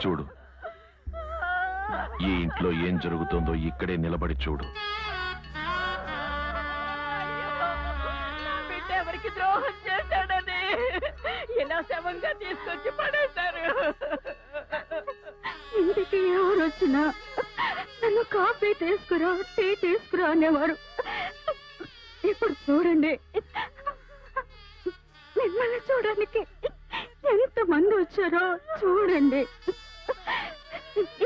చూడు, ఈ ఇంట్లో ఏం జరుగుతుందో ఇక్కడే నిలబడి చూడు. ఎవరికి ద్రోహం చేశాడని ఇలా శవంగా తీసుకొచ్చి పడేశారు. ఇంటికి ఎవరు వచ్చినా నన్ను కాఫీ తీసుకురా, టీ తీసుకురా అనేవారు. ఇప్పుడు చూడండి, మిమ్మల్ని చూడడానికి ఎంత మంది వచ్చారో చూడండి.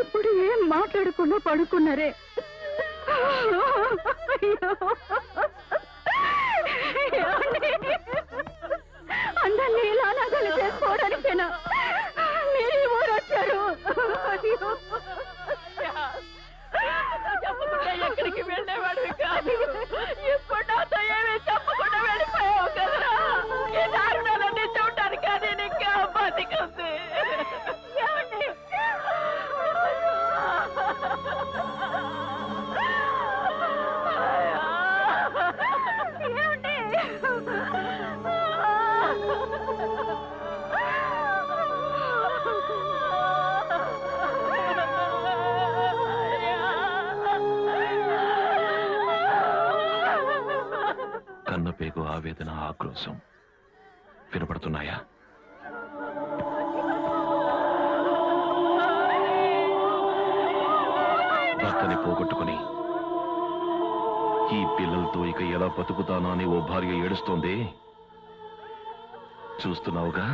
ఇప్పుడు ఏం మాట్లాడకుండా పడుకున్నారే. అందరినీ ఇలా నగలు చేసుకోవడానికేనా మీరు ఈ ఊరు వచ్చారు? చెప్పకుండా ఎక్కడికి వెళ్ళేవాడు కాదు. ఇప్పుడు నాతో ఏమీ చెప్పకుండా వెళ్ళిపోయావు కదరా. ఈ దారుణాలన్నీ చూడటానికి అది నీకు బతికుంది. కన్నపేగు ఆవేదన, ఆక్రోశం వినపడుతున్నాయా? భర్తని పోగొట్టుకుని ఈ పిల్లలతో ఇక ఎలా బతుకుతానా అని ఓ భార్య ఏడుస్తోంది. చూస్తున్నావుగా?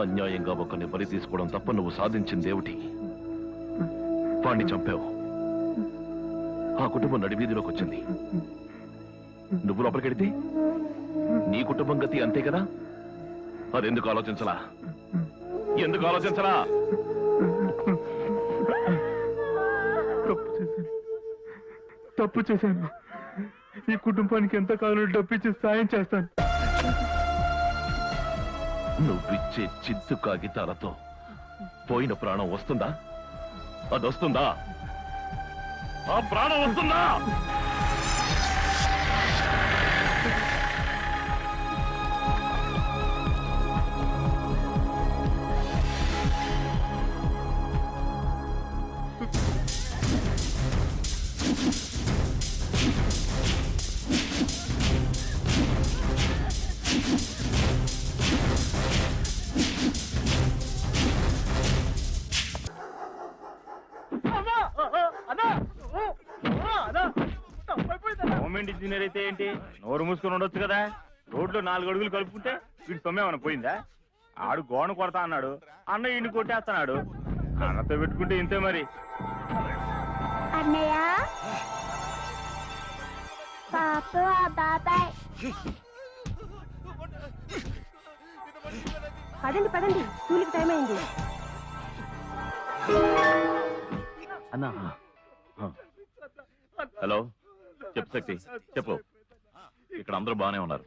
అన్యాయంగా ఒకరిని బలి తీసుకోవడం తప్ప నువ్వు సాధించిందేమిటి? వాణ్ణి చంపావు. ఆ కుటుంబం నడివీధిలోకి వచ్చింది. నువ్వు లోపలికెడితే నీ కుటుంబం గతి అంతే కదా. అదెందుకు ఆలోచించలా? ఎందుకు ఆలోచించలా? తప్పు చేశాను. ఈ కుటుంబానికి ఎంత కావాలో డబ్బిచ్చి సాయం చేస్తాను. నువ్విచ్చే చిత్తు కాగితాలతో పోయిన ప్రాణం వస్తుందా? అదొస్తుందా? ఆ ప్రాణం వస్తుందా? గవర్నమెంట్ ఇంజనీర్ అయితే ఏంటి, నోరు మూసుకొని ఉండొచ్చు కదా. రోడ్లో 4 అడుగులు కలుపుకుంటే వీడు సొమ్మేమన్నా పోయిందా? ఆడు గోడ కొడతా అన్నాడు, అన్న ఇండి కొట్టేస్తున్నాడు. అన్నతో పెట్టుకుంటే ఇంతే మరి. అన్నయ్య, పాప, బాబాయ్, పదండి పదండి, స్కూల్కి టైం అయింది. అన్నా. హలో, చెప్పు శక్తి, చెప్పు. ఇక్కడ అందరూ బాగానే ఉన్నారు.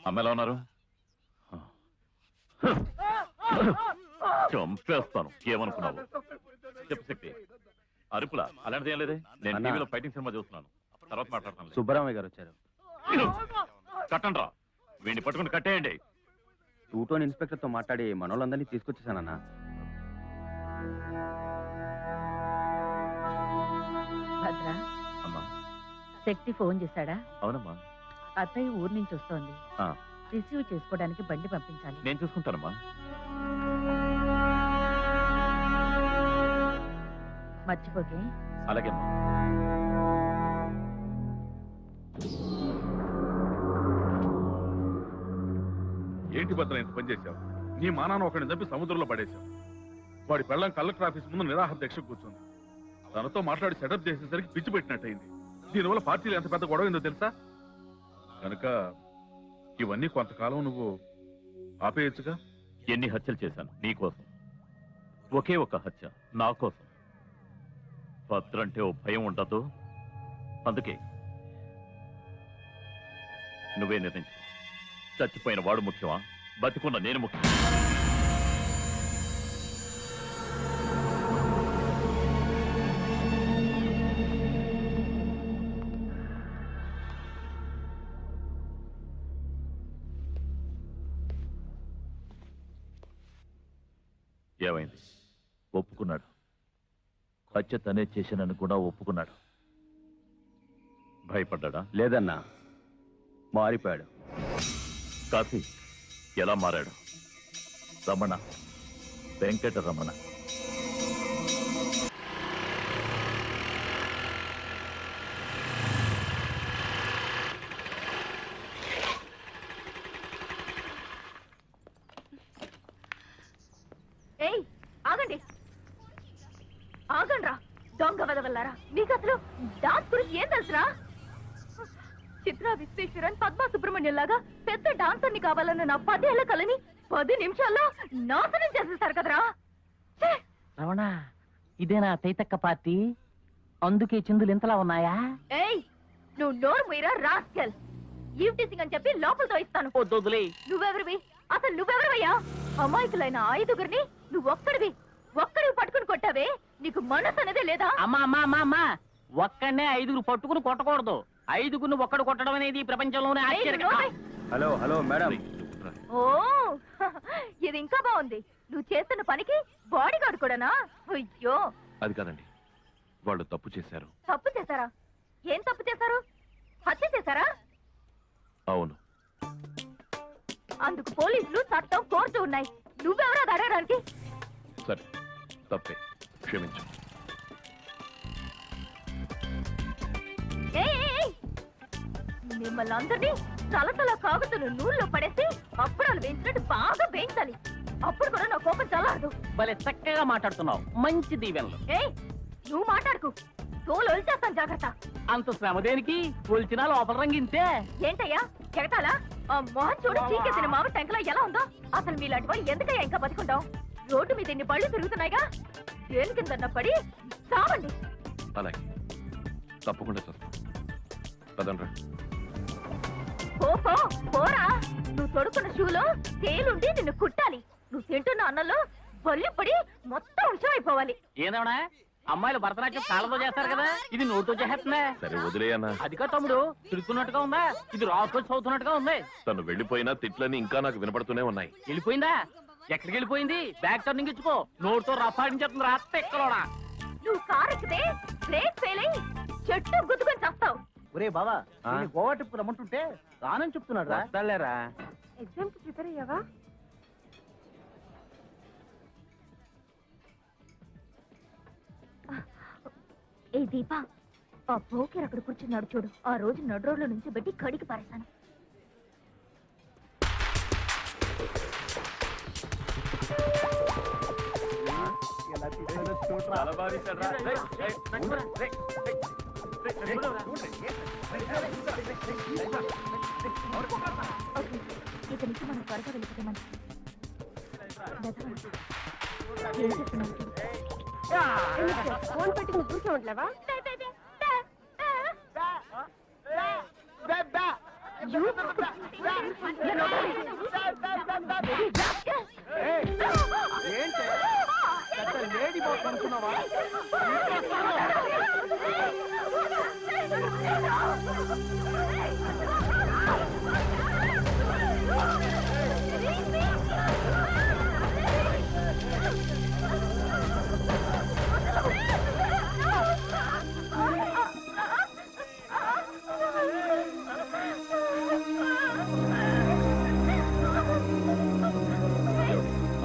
అమ్మ ఎలా ఉన్నారు? చంపేస్తాను. ఏమనుకున్నావు? చెప్పు శక్తి. అరుపులా? అలాంటిది ఏం లేదే. నేను టీవీలో ఫైటింగ్ సినిమా చూస్తున్నాను. తర్వాత మాట్లాడతాను. సుబ్బరామయ్య గారు వచ్చారు. కట్టండి రా. వీడిని పట్టుకుని కట్టేయండి. 2 టౌన్ ఇన్స్పెక్టర్ తో మాట్లాడి మనోళ్ళందరినీ తీసుకొచ్చేసానన్నా. భద్ర, అమ్మా. శక్తి ఫోన్ చేశాడా? అవునమ్మా. అత్తయ్య ఊరు నుంచి వస్తోంది. రిసీవ్ చేసుకోవడానికి బండి పంపించాలి. నేను చూసుకుంటానమ్మా. మర్చిపోకే. అలాగే అమ్మా. ఏంటి భద్ర ఇంత పని చేశావు? నీ మానాన్ని ఒకరిని చంపి సముద్రంలో పడేశావు. వాడి పెళ్ళం కలెక్టర్ ఆఫీస్ ముందు నిరాహార దీక్ష కూర్చుంది. తనతో మాట్లాడి సెటప్ చేసేసరికి పిచ్చి పెట్టినట్టయింది. దీనివల్ల పార్టీలు ఎంత పెద్ద గొడవ ఏందో తెలుసా? కనుక ఇవన్నీ కొంతకాలం నువ్వు ఆపేయచ్చుగా. ఎన్ని హత్యలు చేశాను నీకోసం. ఒకే ఒక హత్య నా కోసం. భద్రంటే ఓ భయం ఉండదు. అందుకే నువ్వే నిర్ణయించు. చచ్చిపోయిన వాడు ముఖ్యమా, బతికున్న నేను ముఖ్యం? ఏమైంది? ఒప్పుకున్నాడు. హత్య తనే చేశానని కూడా ఒప్పుకున్నాడు. భయపడ్డా? లేదన్నా, మారిపోయాడు. కాశీ ఎలా మారాడు? రమణ, వెంకట రమణ. ఏయ్ ఆగండి, ఆగండ్రా దొంగ వెదవల్లారా. మీకు అసలు డాన్స్ గురించి ఏం తెలుసురా? చిత్ర విశ్వేశ్వరన్, పద్మా సుబ్రహ్మణ్యం లాగా పెద్ద డాన్సర్ని కావాలన్న నా 10 ఏళ్ల కలని 10 నిమిషాల్లో నాశనం చేసేస్తారు కదరా. ఛే! రమణ, ఇదేనా తైతక్క పార్టీ? అందుకే చిందులు ఇంతలా ఉన్నాయా? ఏయ్ నువ్వు నోరు మీరా రాస్కెల్. ఈవ్ టీసింగ్ అని చెప్పి లోపలతో ఇస్తాను. వద్దులే. నువ్వెవరివి? అసలు నువ్వెవరివయ్యా? అమాయకులైన 5గురిని నువ్వు ఒక్కడివి పట్టుకుని కొట్టావే. నీకు మనసు అనేదే లేదా? అమ్మా అమ్మా అమ్మా అమ్మా, ఒక్కడనే 5గురు పట్టుకుని కొట్టకూడదు. 5గురిని ఒక్కడు కొట్టడం అనేది ఈ ప్రపంచంలోనే ఏయ్, ఆశ్చర్యం. నోర్మై. హలో హలో మేడం, ఓ ఇది ఇంకా బాగుంది. నువ్వు చేస్తున్న పనికి బాడీ గార్డ్ కూడానా? అయ్యో, అది కాదండి, వాళ్ళు తప్పు చేశారు. తప్పు చేశారా? ఏం తప్పు చేశారు? హత్య చేశారా? అవును. అందుకు పోలీసులు, చట్టం, కోర్టు ఉన్నాయి. నువ్వెవరో అది అడగడానికి? సరే, తప్పే, క్షమించు. ఏయ్, ఏయ్, ఏయ్! మిమ్మల్ని అందరినీ తలతల కాగుతున్న నూనెలో పడేసి అప్పుడాలు వేయించినట్టు బాగా వేయించాలి. అప్పుడు కూడా నా కోపం చల్లారదు. భలే చక్కగా మాట్లాడుతున్నావు. మంచి దీవెనలు. ఏయ్ నువ్వు మాట్లాడుకు, తోలు వదిలిచేస్తాను, జాగ్రత్త. అంత శ్రమ దేనికి? పోల్చినా లోపల రంగింతే. ఏంటయ్యా కెరటాలా? ఆ మొహం చూడు, చీకేసిన మావ టెంకలో ఎలా ఉందో. అసలు మీలాంటి వాళ్ళు ఎందుకయ్యా ఇంకా బతికుంటాం? రోడ్డు మీద ఇన్ని బళ్ళు తిరుగుతున్నాయిగా, దేని కింద పడి చావండి. అలాగే, తప్పకుండా చేస్తాం. పదండ్రా. పోరా. నువ్వు తొడుక్కున్న షూలో తేలుండి నిన్ను కుట్టాలి. నువ్వు తింటున్న అన్నంలో బల్లి పడి మొత్తం ఉంచం అయిపోవాలి. ఏదేమన్నా, అమ్మాయిలు భరతనాట్యం కాళ్ళతో చేస్తారు కదా, ఇది నోటితో చేస్తున్నా. సరే వదిలేయన్నా. అదిగా తమ్ముడు, తిరుగుతున్నట్టుగా ఉందా? ఇది రాసుకొచ్చి చదువుతున్నట్టుగా ఉంది. తను వెళ్ళిపోయినా తిట్లని ఇంకా నాకు వినపడుతూనే ఉన్నాయి. వెళ్ళిపోయిందా? ఎక్కడికి వెళ్ళిపోయింది? బ్యాక్ టర్నింగ్ ఇచ్చుకో. నోటితో రఫాడించేస్తుంది. రాత్త ఎక్కలోడా. నువ్వు కారు ఎక్కితే బ్రేక్ ఫెయిల్ అయ్యి చెట్టు గుద్దుకొని చేస్తావు. ఒరే బావా, గోవా ట్రిప్ రమ్మంటుంటే రానని చెప్తున్నాడు రా. ఎగ్జామ్ కి ప్రిపేర్ అయ్యావా? ఏ దీపా, ఆ పోకేర్ అక్కడ కూర్చున్నాడు చూడు. ఆ రోజు నడు రోడ్ల నుంచి బట్టి కడికి పారేశాను. ఓకే, ఇక నుంచి మనం త్వరగా వెళ్ళిపోతే మంచిది. ఏం చెప్తున్నావు చూడు. ఫోన్ పెట్టుకుని కూర్చోవట్లేవా?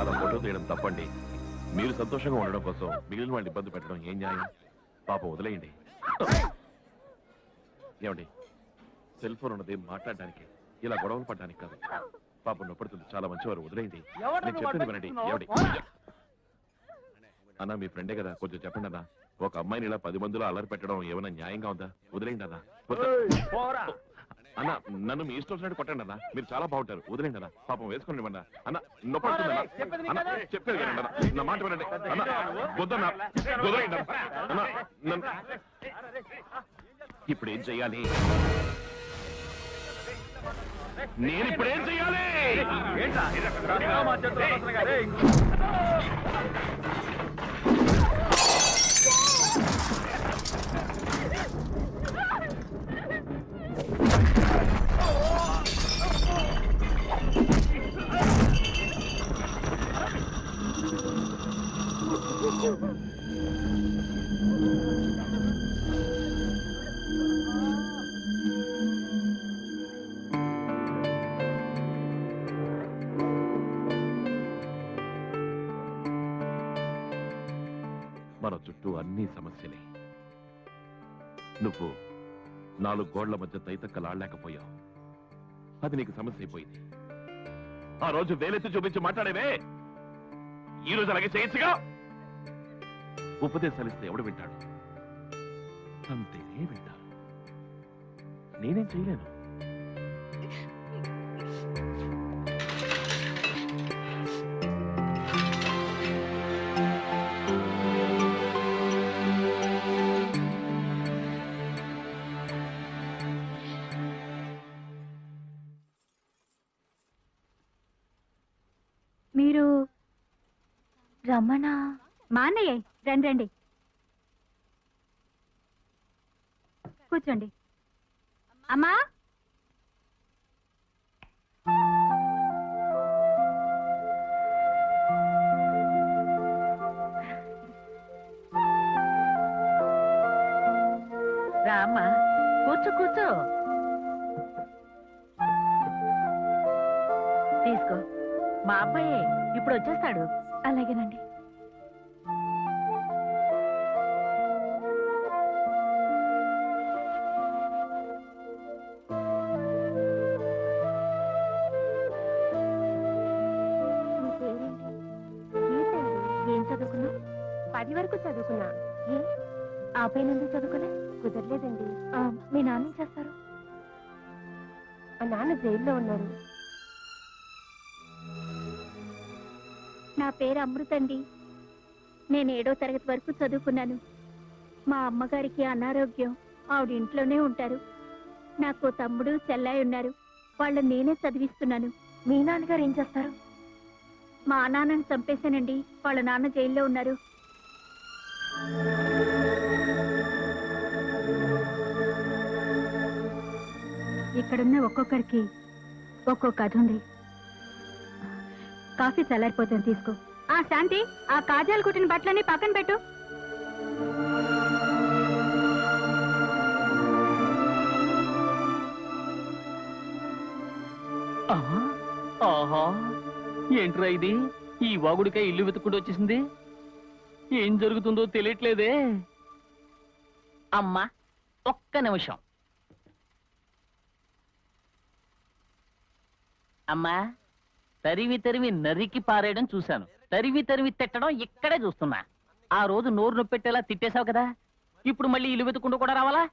అలా ఫోటో తీయడం తప్పండి. మీరు సంతోషంగా ఉండడం కోసం మిగిలిన వాళ్ళని ఇబ్బంది పెట్టడం ఏం న్యాయం? పాపం వదిలేయండి. ఏమండి, సెల్ ఫోన్ ఉన్నది మాట్లాడడానికి, ఇలా గొడవలు పడడానికి కాదు. పాపం నొప్పడుతుంది, చాలా మంచివారు, వదిలేయండి. నేను చెప్పింది వినండి. ఏమండి అన్న, మీ ఫ్రెండే కదా, కొంచెం చెప్పండి అన్న. ఒక అమ్మాయిని ఇలా 10 మందిలో అల్లరి పెట్టడం ఏమైనా న్యాయంగా ఉందా? వదిలేయండి అన్న. అన్న, నన్ను మీ ఇష్టం వచ్చినట్టు కొట్టండి అన్న, మీరు చాలా బాగుంటారు, వదిలేండి అన్న. పాపం వేసుకోండి అన్న. అన్న నొప్పడుతుంది అన్న, చెప్పేది కదండి అన్న, నా మాట వినండి అన్న. వద్దన్న, వదిలేయండి అన్న. ఇప్పుడు ఏం చెయ్యాలి? నేను ఇప్పుడు ఏం చెయ్యాలి? మన చుట్టూ అన్ని సమస్యలే. నువ్వు 4 గోళ్ల మధ్య తైతక్కలాడలేకపోయావు. అది నీకు సమస్య అయిపోయింది. ఆ రోజు వేలెత్తి చూపించి మాట్లాడేవే, ఈ రోజు అలాగే చేయొచ్చుగా. ఉపదేశాలిస్తే ఎవడు వింటాడు? అంతేనే వింటారు. నేనేం చేయలేను. మీరు రమణ మా అన్నయ్య? రండి రండి, కూర్చోండి. అమ్మా, రామ్మా, కూర్చో కూర్చో. తీసుకో, మా అబ్బాయి ఇప్పుడు వచ్చేస్తాడు. అలాగేనండి. ఏం చదువుకున్నావు? 10 వరకు చదువుకున్నా. ఏ ఆ పైన ఎందుకు చదువుకోలే? కుదరలేదండి. మీ నాన్న ఏం చేస్తారు? మా నాన్న జైల్లో ఉన్నారు. నా పేరు అమృత అండి. నేను 7వ తరగతి వరకు చదువుకున్నాను. మా అమ్మగారికి అనారోగ్యం, ఆవిడ ఇంట్లోనే ఉంటారు. నాకు తమ్ముడు చెల్లాయి ఉన్నారు. వాళ్ళని నేనే చదివిస్తున్నాను. మీ నాన్నగారు ఏం చేస్తారు? మా నాన్నని చంపేశానండి. వాళ్ళ నాన్న జైల్లో ఉన్నారు. ఇక్కడున్న ఒక్కొక్కరికి ఒక్కో కథ ఉంది. కాఫీ చల్లారిపోతుంది, తీసుకో. శాంతి, ఆ కాజాలు కుట్టిన బట్టలన్నీ పక్కన పెట్టు. ఆహా, ఏంట్రా ఇది? ఈ వాగుడికే ఇల్లు వెతుక్కుంటూ వచ్చేసింది. ఏం జరుగుతుందో తెలియట్లేదే. అమ్మా, ఒక్క నిమిషం. అమ్మా, తరివి తరివి నరికి పారేయడం చూశాను, తరివి తరివి తిట్టడం ఇక్కడే చూస్తున్నా. ఆ రోజు నోరు నొప్పెట్టేలా తిట్టేశావు కదా, ఇప్పుడు మళ్ళీ ఇల్లు వెతుక్కుంటూ కూడా రావాలా?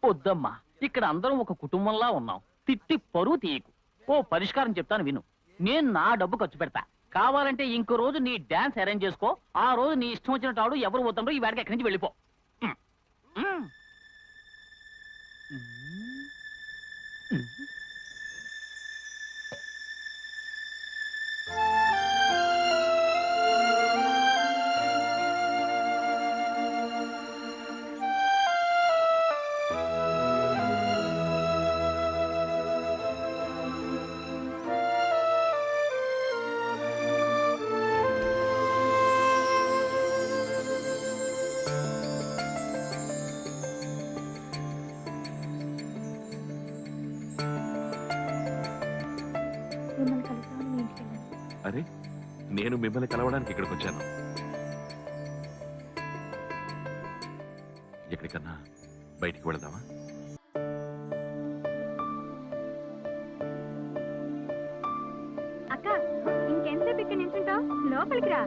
వద్దమ్మా, ఇక్కడ అందరం ఒక కుటుంబంలా ఉన్నాం. తిట్టి పరువు తీయకు. ఓ పరిష్కారం చెప్తాను విను. నేను నా డబ్బు ఖర్చు పెడతా. కావాలంటే ఇంకో రోజు నీ డాన్స్ అరేంజ్ చేసుకో. ఆ రోజు నీ ఇష్టం వచ్చినట్టు ఆడు. ఎవరు పోతాడో ఈ వేడకి ఎక్కడి నుంచి వెళ్ళిపో. అరే, నేను మిమ్మల్ని కలవడానికి ఇక్కడికి వచ్చాను. ఎక్కడికన్నా బయటికి వెళదామా? అక్క, ఇంకెంతసేపు ఇక్కడ నిల్చుంటావు? లోపలికి రా.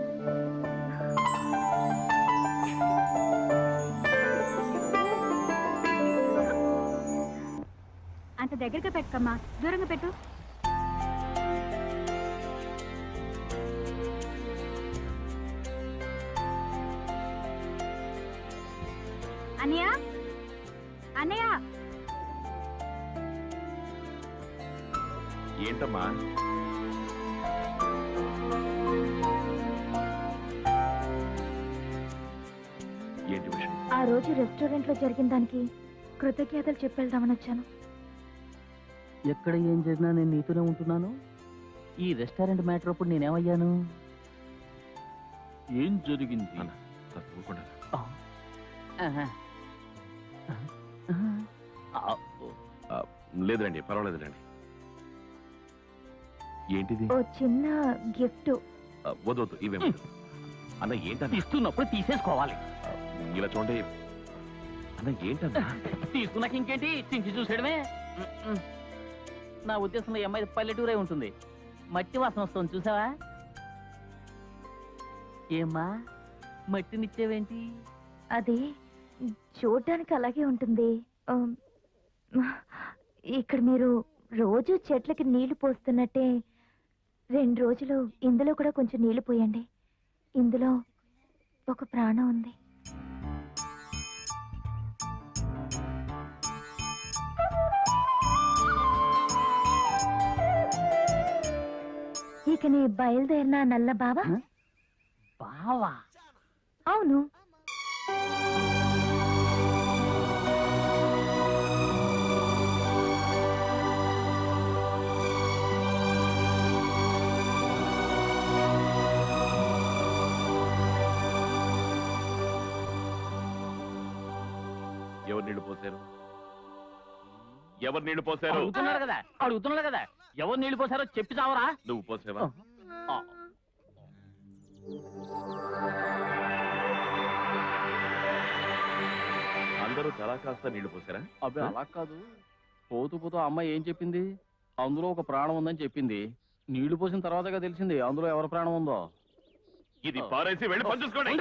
అంత దగ్గరగా పెట్టుకమ్మా, దూరంగా పెట్టు. అన్నయ్య, అన్నయ్య, ఏంటమ్మా? ఏంటి విషయం? ఆ రోజు రెస్టారెంట్ లో జరిగిన దానికి కృతజ్ఞతలు చెప్పేద్దామని వచ్చాను. ఎక్కడ ఏం జరిగినా నేను నీతోనే ఉంటున్నాను. ఈ రెస్టారెంట్ మ్యాటర్ అప్పుడు నేనేమయ్యాను? ఏం జరిగింది? అన్న, కాస్త ఊరుకోండి. లేదులేండి, పర్వాలేదులేండి. ఏంటిది? ఓ చిన్న గిఫ్ట్. వద్దు ఇవేమి. అన్న ఏంటన్నా? ఇస్తున్నప్పుడు తీసేసుకోవాలి. ఇలా చూడండి అన్న. ఏంటన్నా? తీసుకున్నాక ఇంకేంటి, చించి చూసేయడమే. నా ఉద్దేశంలో ఈ అమ్మాయి పల్లెటూరే ఉంటుంది. మట్టి వాసన వస్తుంది చూసావా? ఏమ్మా మట్టినిచ్చేవేంటి? అది చూడడానికి అలాగే ఉంటుంది. ఇక్కడ మీరు రోజు చెట్లకి నీళ్లు పోస్తున్నట్టే 2 రోజులు ఇందులో కూడా కొంచెం నీళ్లు పోయండి. ఇందులో ఒక ప్రాణం ఉంది. ఇక నీ బయలుదేరిన నల్ల బావా? బావా? అవును. ఎవరు నీళ్లు పోసారు? ఎవరు నీళ్లు పోసారు? అడుగుతున్నాడు కదా ఎవరు నీళ్లు పోసారో చెప్పి చావరా? నువ్వు పోసావా? అందరూ చాలా కాస్త నీళ్లు పోసారా? అబ్బాయి అలా కాదు. పోతూ పోతూ అమ్మాయి ఏం చెప్పింది? అందులో ఒక ప్రాణం ఉందని చెప్పింది. నీళ్లు పోసిన తర్వాతగా తెలిసింది అందులో ఎవరి ప్రాణం ఉందో. ఇది పారేసి వెళ్ళి పని చూసుకోండి.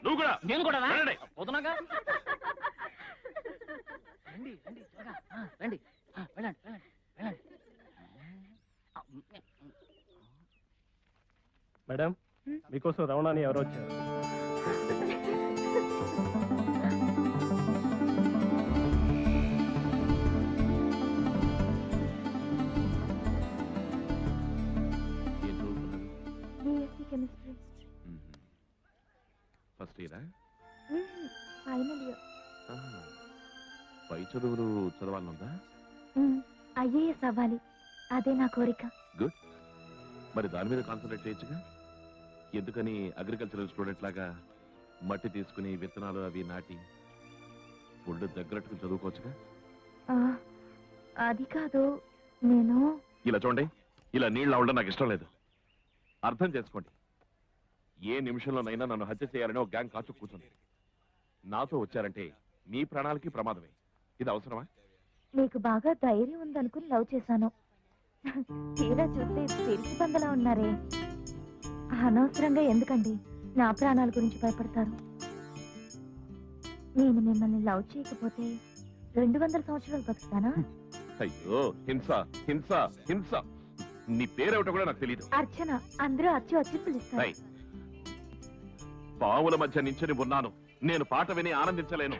నువ్వు కూడా. నేను కూడా వెళ్ళండి. పోతున్నాగా. రండి రండి త్వరగా. రండి వెళ్ళండి వెళ్ళండి వెళ్ళండి. మేడం, మీకోసం రమణాని ఎవరో వచ్చారు. ఏం చదువుతున్నారు? BSc chemistry. ఫస్ట్ ఇయరా? Final year. పై చదువులు చదవాలనుందా? IAS అవ్వాలి, అదే నా కోరిక. గుడ్. మరి దాని మీద కాన్సన్ట్రేట్ చేయొచ్చుగా. ఎందుకని అగ్రికల్చరల్ స్టూడెంట్ లాగా మట్టి తీసుకుని విత్తనాలు అవి నాటి ఫుడ్ దగ్గరట్టుకు చదువుకోవచ్చుగా. అది కాదు, నేను ఇలా చూడండి, ఇలా నీళ్ళు అవడం నాకు ఇష్టం లేదు. అర్థం చేసుకోండి. ఏ నిమిషంలోనైనా నన్ను హత్య చేయాలని ఒక గ్యాంగ్ కాచు కూర్చుంది. నాతో వచ్చారంటే మీ ప్రాణాలకి ప్రమాదమే. ఇది అవసరమా? మీకు బాగా ధైర్యం ఉందనుకుని లవ్ చేశాను. తీరా చూస్తే తెలిసి బందలా ఉన్నారే. అనవసరంగా ఎందుకండి నా ప్రాణాల గురించి భయపడతారు? నేను మిమ్మల్ని లవ్ చేయకపోతే 200 సంవత్సరాలు బతుకుతానా? అయ్యో, హింస హింస హింస. నీ పేరేమిటో కూడా నాకు తెలియదు. అర్చన. అందరూ వచ్చి పిలుస్తారు. పావుల మధ్య నించుని ఉన్నాను. నేను పాట విని ఆనందించలేను.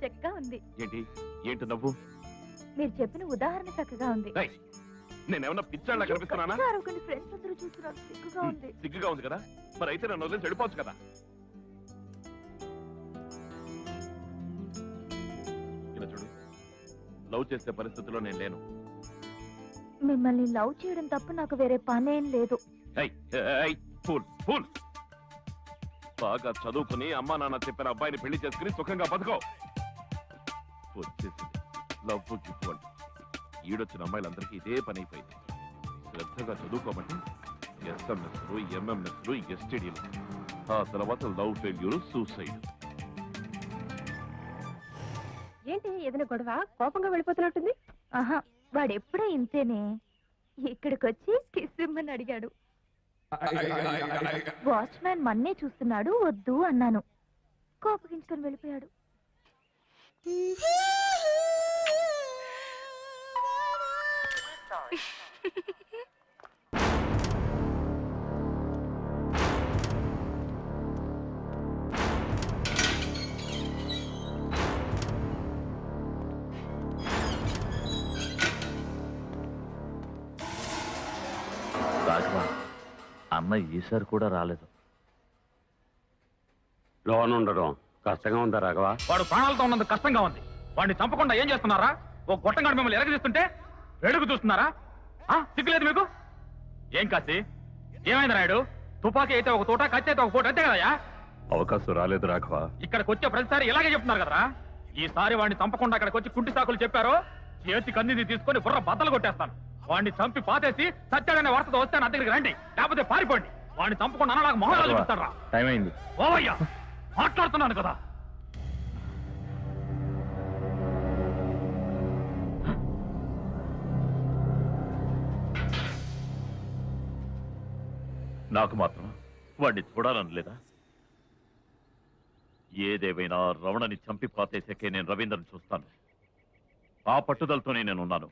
చెక్క ఉంది. ఏంటి ఏంటి నవ్వు? మీరు చెప్పిన ఉదాహరణ చక్కగా ఉంది. నేనేమన్నా పిచ్చాళ్ళ కనిపిస్తున్నానా? ఫ్రెండ్స్ అందరూ చూస్తున్నారు. సిగ్గుగా ఉంది. సిగ్గుగా ఉంది కదా? మరి అయితే నన్ను వదిలేసి వెళ్ళిపోవచ్చు కదా. ఇలా చూడు, లవ్ చేసే పరిస్థితిలో నేను లేను. మిమ్మల్ని లవ్ చేయడం తప్ప నాకు వేరే పనేం లేదు. Fool fool. బాగా చదువుకుని అమ్మా నాన్న చెప్పిన అబ్బాయిని పెళ్లి చేసుకుని సుఖంగా బతుకో. వచ్చేసింది లవ్ గిఫ్ట్ వరల్డ్. ఈడొచ్చిన అమ్మాయిలందరికీ ఇదే పని అయిపోయింది. శ్రద్ధగా చదువుకోమంటే ఎస్ఎంఎస్లు, ఎంఎంఎస్లు, ఎస్టీడీలు, ఆ తర్వాత లవ్ ఫెయిల్యూర్, సూసైడ్. ఏంటి ఏదైనా గొడవ? కోపంగా వెళ్ళిపోతున్నట్టుంది. ఆహా, వాడెప్పుడూ ఇంతేనే. ఇక్కడికొచ్చి కిస్ ఇమ్మని అడిగాడు. వాచ్మ్యాన్ మన్నే చూస్తున్నాడు, వద్దు అన్నాను. కోపగించుకొని వెళ్ళిపోయాడు. రాఘవ, అన్న ఈసారి కూడా రాలేదు. లోన్ ఉండడం కష్టంగా ఉందా రాఘవ? వాడు ప్రాణాలతో ఉన్నందుకు కష్టంగా ఉంది. వాడిని చంపకుండా ఏం చేస్తున్నారా? ఓ గొట్టంగాడు మిమ్మల్ని ఎరగదీస్తుంటే వేడుకు చూస్తున్నారా? సిగ్గులేదు మీకు? ఏం కాసి ఏమైంది నాయుడు? తుపాకీ అయితే ఒక తోట, కత్తి అయితే ఒక పూట, అంతే కదయా? అవకాశం రాలేదు రాఘవ. ఇక్కడికి వచ్చే ప్రతిసారి ఇలాగే చెప్తున్నారు కదరా. ఈసారి వాడిని చంపకుండా అక్కడికి వచ్చి కుంటి సాకులు చెప్పారో చేతి కందిని తీసుకొని బుర్ర బద్దలు కొట్టేస్తాను. వాడిని చంపి పాతేసి సత్యాడనే వార్తతో వస్తే నా దగ్గరికి రండి, లేకపోతే పారిపోండి. వాడిని చంపకుండా అన్నలాగా మొహంలో చూపిస్తారా? టైం అయింది. ఓవయ్యా, మాట్లాడుతున్నాను కదా. నాకు మాత్రం వాడిని చూడాలని లేదా? ఏదేమైనా రమణని చంపి పాతేసాకే నేను రవీంద్రని చూస్తాను. ఆ పట్టుదలతోనే నేనున్నాను.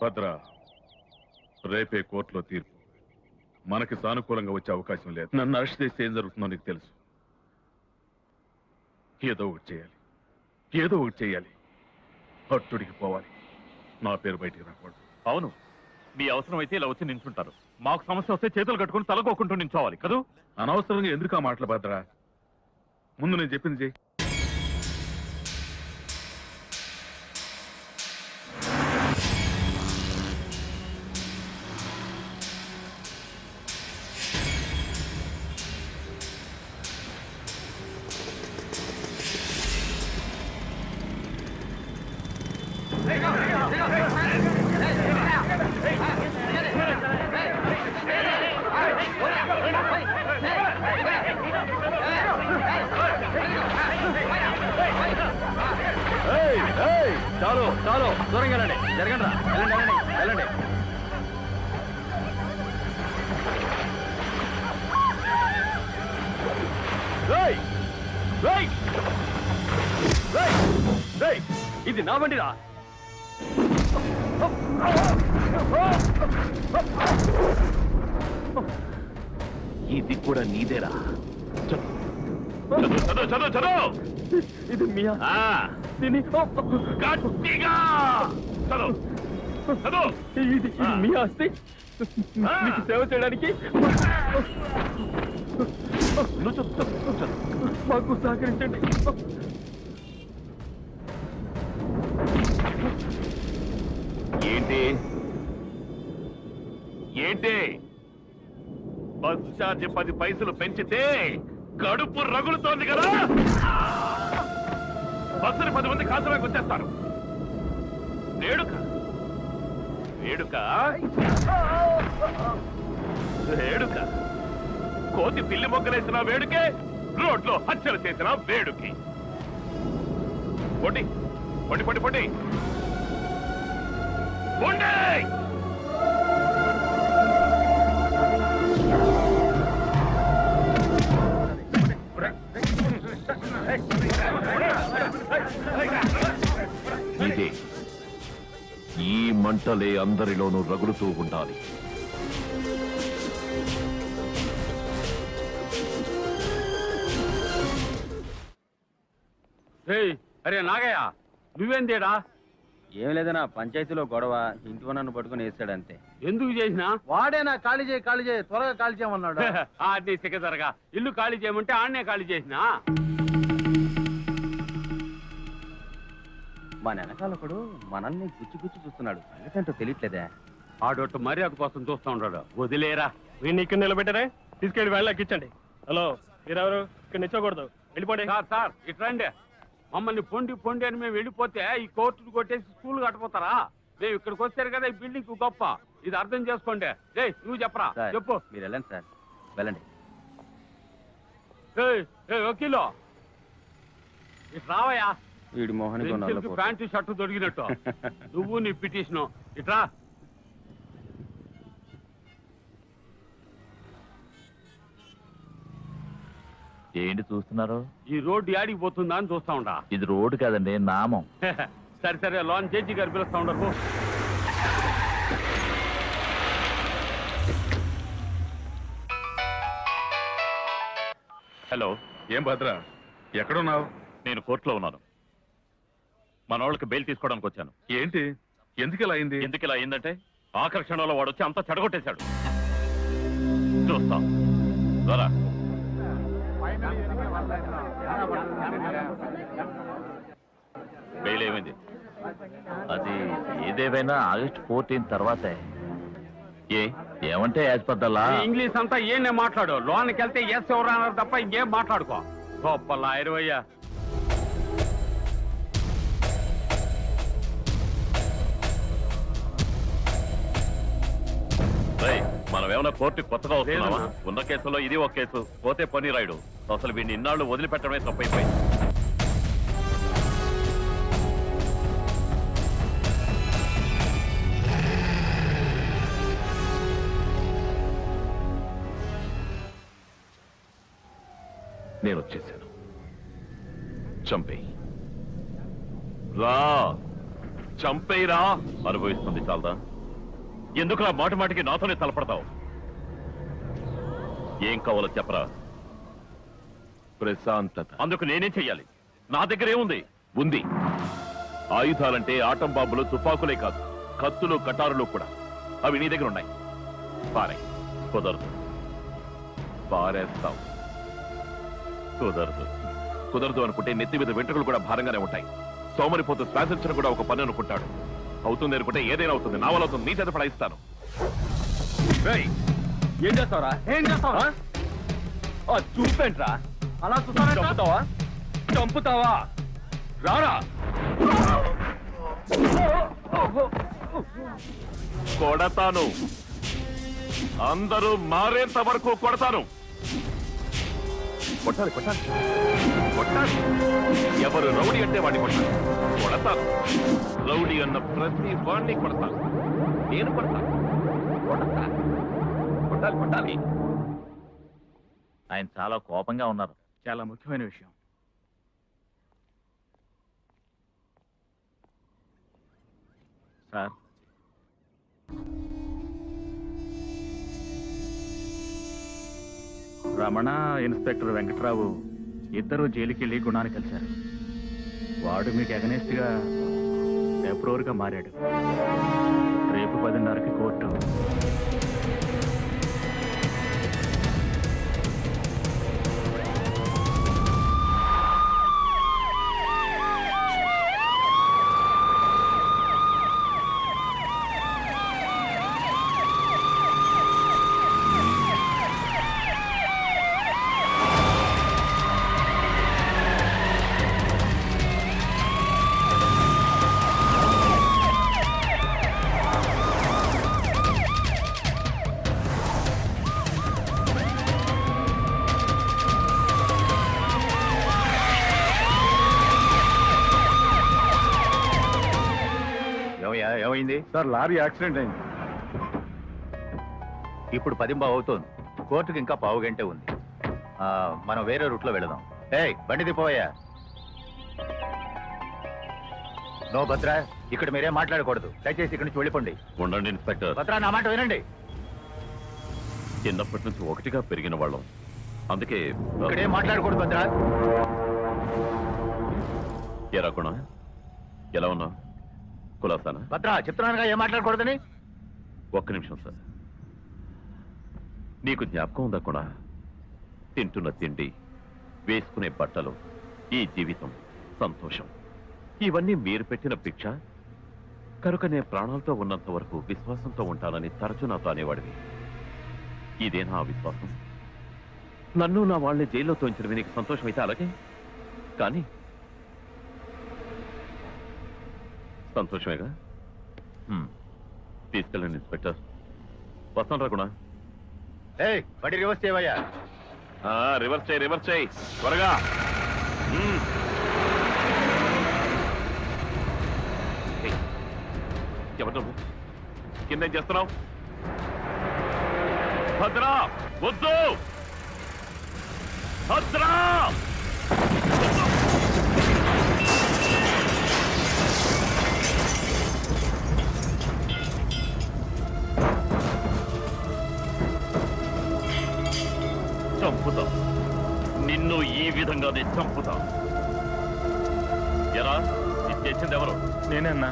భద్ర, రేపే కోర్టులో తీర్పు. మనకి సానుకూలంగా వచ్చే అవకాశం లేదు. నన్ను అరెస్ట్ చేస్తే ఏం జరుగుతుందో నీకు తెలుసు. ఏదో ఒకటి చేయాలి, ఏదో ఒకటి చేయాలి. హట్టుడికి పోవాలి. నా పేరు బయటికి రాకూడదు. అవును, మీ అవసరమైతే ఇలా వచ్చి నించుంటారు. మాకు సమస్య వస్తే చేతులు కట్టుకుని తలకోకుంటూ నించోవాలి కదూ? అనవసరంగా ఎందుకు ఆ మాటలు భద్ర? ముందు నేను చెప్పింది చెయ్యి. చాలు చాలు, దూరంగా వెళ్ళండి. జరగండి రా, వెళ్ళండి వెళ్ళండి వెళ్ళండి. ఇది నా బండిరా. ఇది కూడా నీదేరా? చదువు చదువు చదువు చదువు. ఇది మియా. గట్టిగా చదువు చదువు. ఇది మీ ఆస్తి. మీకు సేవ చేయడానికి మాకు సహకరించండి. ఏంటి ఏంటి? బస్సు ఛార్జ్ 10 పైసలు పెంచితే కడుపు రగులుతోంది కదా? బస్సుని 10 మంది కాసులోకి వచ్చేస్తారు. వేడుక వేడుక వేడుక. కోతి పిల్లి మొగ్గలేసిన వేడుకే, రోడ్లో హత్యలు చేసిన వేడుకి. పొడి పొడి పొడి పొడి పొండి. ఇదే, ఈ మంటలే అందరిలోనూ రగులుతూ ఉండాలి. అరే నాగయ్య, నువ్వేందేడా? ఏం లేదన్నా, పంచాయతీలో గొడవ, ఇంటి నన్ను పట్టుకుని వేసాడు అంతే. ఎందుకు చేసినా? వాడేనా ఖాళీ చేయి ఖాళీ చేయి, త్వరగా ఖాళీ చేయమన్నాడు. ఆడిని సిగ్గదరగా ఇల్లు ఖాళీ చేయమంటే ఆడనే ఖాళీ చేసినా. మా వెనకాల ఒకడు మనల్ని గుచ్చి గుచ్చి చూస్తున్నాడు. సంగతంటో తెలియట్లేదే. ఆడొట్టు మర్యాద కోసం చూస్తా ఉన్నాడు. వదిలేరా. వీడిని ఇక్కడ నిలబెట్టారే, తీసుకెళ్ళి వెళ్ళకి ఇచ్చండి. హలో, మీరెవరు? ఇక్కడ నిచ్చకూడదు, వెళ్ళిపోండి. సార్ సార్ ఇట్రండి. మమ్మల్ని పొండి పొండి అని మేము వెళ్ళిపోతే ఈ కోర్టును కొట్టేసి స్కూల్ కట్టపోతారా? మేము ఇక్కడికి వచ్చారు కదా, ఈ బిల్డింగ్ గొప్ప. ఇది అర్థం చేసుకోండి. నువ్వు చెప్పరా, చెప్పు. మీరు వెళ్ళండి సార్, వెళ్ళండి. వకీలో ఇటు రావయ్యా. వీడి మోహన్ ప్యాంటు షర్టు దొరికినట్టు నువ్వు నీ పిటిషను ఇట్రా. ఏంటి చూస్తున్నారు? ఈ రోడ్డు యాడికి పోతుందా అని చూస్తా ఉండా. ఇది రోడ్డు కాదండి, నామం. సరే సరే, లోన్ జడ్జి గారు పిలుస్తా ఉండకు. హలో. ఏం భద్ర, ఎక్కడున్నావు? నేను కోర్టులో ఉన్నాను. మనోళ్ళకి బెయిల్ తీసుకోవడానికి వచ్చాను. ఏంటి, ఎందుకు ఇలా అయింది? ఎందుకు ఇలా అయిందంటే ఆఖరి క్షణంలో వాడు వచ్చి అంతా చెడగొట్టేశాడు. చూస్తా రా. బెయిల్ ఏమైంది? అది ఏదేమైనా ఆగస్టు 14 తర్వాతే. ఏమంటే as per the law. English అంతా ఏంనే మాట్లాడు. లోనికి వెళ్తే ఎస్ ఎవరు అన్నారు తప్ప ఇంకేం మాట్లాడుకో. గొప్ప లాయరు అయ్యా. మనం ఏమైనా కోర్టు కొత్తగా వస్తున్నావా? లేదన్నా. ఉన్న కేసులో ఇది ఒక కేసు. పోతే పని రాయుడు. అసలు వీడిని ఇన్నాళ్ళు వదిలిపెట్టడమే తప్పైపోయింది. నేను వచ్చేసాను. చంపేయి రా, చంపేరా. అనుభవిస్తుంది చాలదా? ఎందుకు నా మాటి మాటికి నాతోనే తలపడతావు? ఏం కావాలో చెప్పరా. ప్రశాంతత. అందుకు నేనేం చెయ్యాలి? నా దగ్గర ఏముంది? ఉంది. ఆయుధాలంటే ఆటం బాంబులు, తుపాకులే కాదు, కత్తులు, కటారులు కూడా. అవి నీ దగ్గర ఉన్నాయి. పారే. కుదరదు. పారేస్తాం. కుదరదు. కుదరదు అనుకుంటే నెత్తి మీద వెంట్రుకలు కూడా భారంగానే ఉంటాయి. సోమరిపోతూ శ్వాసించడం కూడా ఒక పని అనుకుంటాడు. అవుతుంది అనుకుంటే ఏదైనా అవుతుంది. నా వల్ల అవుతుంది. నీ చేత పడాయిస్తాను. ఏం చేస్తావరా? ఏం చేస్తావరా? చూపేంట్రా? అలా చూస్తావా? చంపుతావా? చంపుతావా? రారా. కొడతాను. అందరూ మారేంత వరకు కొడతాను. కొట్టాలి, కొట్టాలి, కొట్టాలి. ఎవరు రౌడీ అంటే వాడిని కొట్టాలి. కొడతాను. రౌడీ అన్న ప్రతి వాడిని కొడతాను. నేను కొడతాను. కొడతా. కొట్టాలి, కొట్టాలి. ఆయన చాలా కోపంగా ఉన్నారు. చాలా ముఖ్యమైన విషయం. సార్, రమణ, ఇన్స్పెక్టర్ వెంకట్రావు ఇద్దరు జైలుకి వెళ్ళి గుణాన్ని కలిశారు. వాడు మీకు అగనెస్ట్ గా టెంపరరీగా మారాడు. రేపు 10:30కి కోర్టు. ఏమైంది సార్, లారీ యాక్సిడెంట్ అయింది. ఇప్పుడు 10:15 అవుతోంది. కోర్టుకి ఇంకా పావు గంటే ఉంది. మనం వేరే రూట్లో వెళదాం. ఏయ్, బండి దిపోయా. నో భద్రా, ఇక్కడ మీరేం మాట్లాడకూడదు. దయచేసి ఇక్కడి నుంచి వెళ్ళిపోండి. ఉండండి ఇన్స్పెక్టర్. భద్రా, నా మాట వినండి. చిన్నప్పటి నుంచి ఒకటిగా పెరిగిన వాళ్ళం. అందుకే ఇక్కడేం మాట్లాడకూడదు భద్రా. ఏ రాకుండా ఎలా ఉన్నావు? కులాసానా? భద్రా, చెప్తున్నానుగా ఏం మాట్లాడకూడదని. ఒక్క నిమిషం సార్. నీకు జ్ఞాపకం ఉందా కూడా? తింటున్న తిండి, వేసుకునే బట్టలు, ఈ జీవితం, సంతోషం, ఇవన్నీ మీరు పెట్టిన భిక్ష కనుక నేను ప్రాణాలతో ఉన్నంత వరకు విశ్వాసంతో ఉంటానని తరచూ నాతో అనేవాడివి. ఇదేనా ఆ విశ్వాసం? నన్ను నా వాళ్ళని జైల్లో తోయించడమే నీకు సంతోషం అయితే అలాగే, కానీ సంతోషమేగా. తీసుకెళ్ళండి ఇన్స్పెక్టర్. వస్తాను రాకుండా. ఏయ్, బండి రివర్స్ చేయవయ్యా. రివర్స్ చేయి, రివర్స్ చేయి త్వరగా. ఎవరు నువ్వు? కిందేం చేస్తున్నావు? భద్రా, వద్దు. భద్రా, చంపుతాం నిన్ను. చెప్పింది ఎవరు? నేనే అన్నా.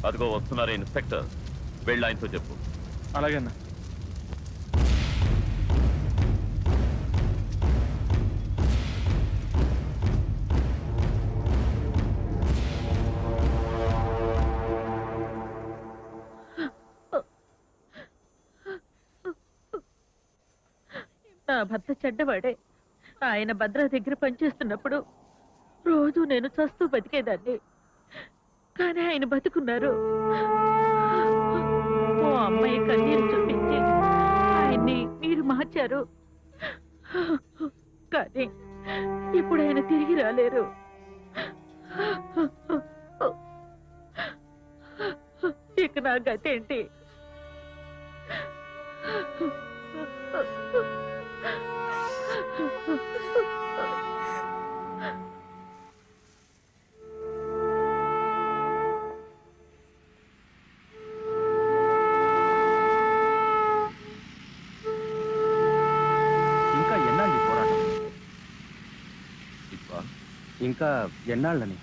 అదిగో వస్తున్నారే ఇన్స్పెక్టర్, వెళ్ళి ఆయనతో చెప్పు. అలాగే అన్నా. నా భర్త చెడ్డవాడే. ఆయన భద్ర దగ్గర పనిచేస్తున్నప్పుడు రోజు నేను చస్తూ బతికేదాన్ని. కానీ ఆయన బతుకున్నారు. ఓ అమ్మాయి కన్నీరు చూపించి ఆయన్ని మీరు మార్చారు. కానీ ఇప్పుడు ఆయన తిరిగి రాలేరు. ఇక నా గతేంటి? ఇంకా ఎన్నాళ్ళి పోరాటం? ఇప్పా, ఇంకా ఎన్నాళ్ళని?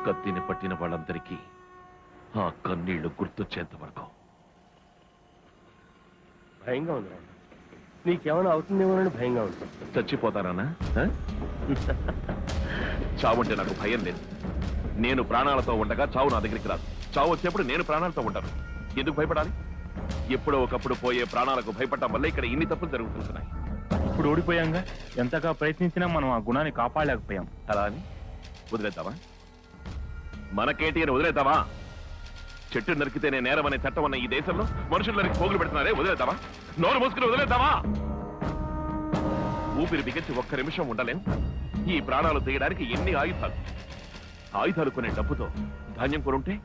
కత్తిని పట్టిన వాళ్ళందరికీ ఆ కన్నీళ్లు గుర్తొచ్చేంత వరకు. భయంగా ఉంది. నీకేమైనా అవుతుందేమోనని భయంగా ఉంది. చచ్చిపోతానా? చావుంటే నాకు భయం లేదు. నేను ప్రాణాలతో ఉండగా చావు నా దగ్గరికి రాదు. చావు వచ్చేప్పుడు నేను ప్రాణాలతో ఉంటాను. ఎందుకు భయపడాలి? ఎప్పుడో ఒకప్పుడు పోయే ప్రాణాలకు భయపడటం వల్ల ఇక్కడ ఇన్ని తప్పులు జరుగుతున్నాయి. ఇప్పుడు ఓడిపోయాంగా. ఎంతగా ప్రయత్నించినా మనం ఆ గుణాన్ని కాపాడలేకపోయాం. అలా అని వదిలేద్దామా? మనకేంటి అని వదిలేద్దామా? చెట్టు నరికితేనే నేరం అనే చట్టం ఉన్న ఈ దేశంలో మనుషులు నరికి పోగులు పెడుతున్నారే, వదిలేద్దామా? నోరు మూసుకుని వదిలేద్దామా? ఊపిరి బిగించి ఒక్క నిమిషం ఉండలేం. ఈ ప్రాణాలు తీయడానికి ఎన్ని ఆయుధాలు కొనే డబ్బుతో ధాన్యం కొనుంటే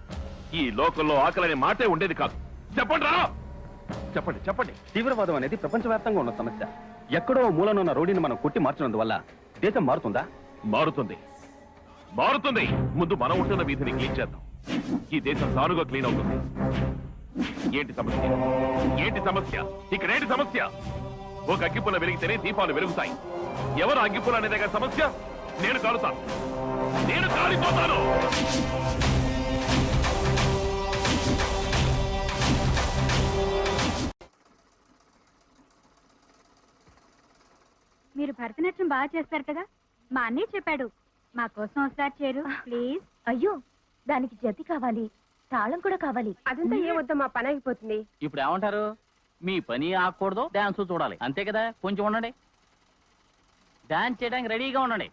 ఈ లోకంలో ఆకలనే మాటే ఉండేది కాదు. చెప్పండి రా, చెప్పండి చెప్పండి. తీవ్రవాదం అనేది ప్రపంచవ్యాప్తంగా ఉన్న సమస్య. ఎక్కడో మూలనున్న రోడ్డుని మనం కొట్టి మార్చినందువల్ల దేశం మారుతుందా? మారుతుంది, మారుతుంది. ముందు మనం ఉంటున్న వీధిని క్లీన్ చేద్దాం. ఈ దేశం తానుగా క్లీన్ అవుతుంది. ఏంటి సమస్య? ఏంటి సమస్య? ఇక్కడ ఏంటి సమస్య? ఒక అగ్గిపుల్ల వెలిగితేనే దీపాలు వెలుగుతాయి. ఎవరు అగ్గిపుల్ల అనేదే సమస్య? నేను కాలుతాను, నేను కాలిపోతాను. మీరు భరతనాట్యం బాగా చేస్తారు కదా, మా అన్నయ్య చెప్పాడు. మా కోసం ఒకసారి చేరు ప్లీజ్. అయ్యో, దానికి జతి కావాలి, తాళం కూడా కావాలి. అదంతా ఏమొద్దా, మా పని అయిపోతుంది. ఇప్పుడు ఏమంటారు? మీ పని ఆకూడదు, డాన్స్ చూడాలి, అంతే కదా. కొంచెం ఉండండి, డాన్స్ చేయడానికి రెడీగా ఉండండి.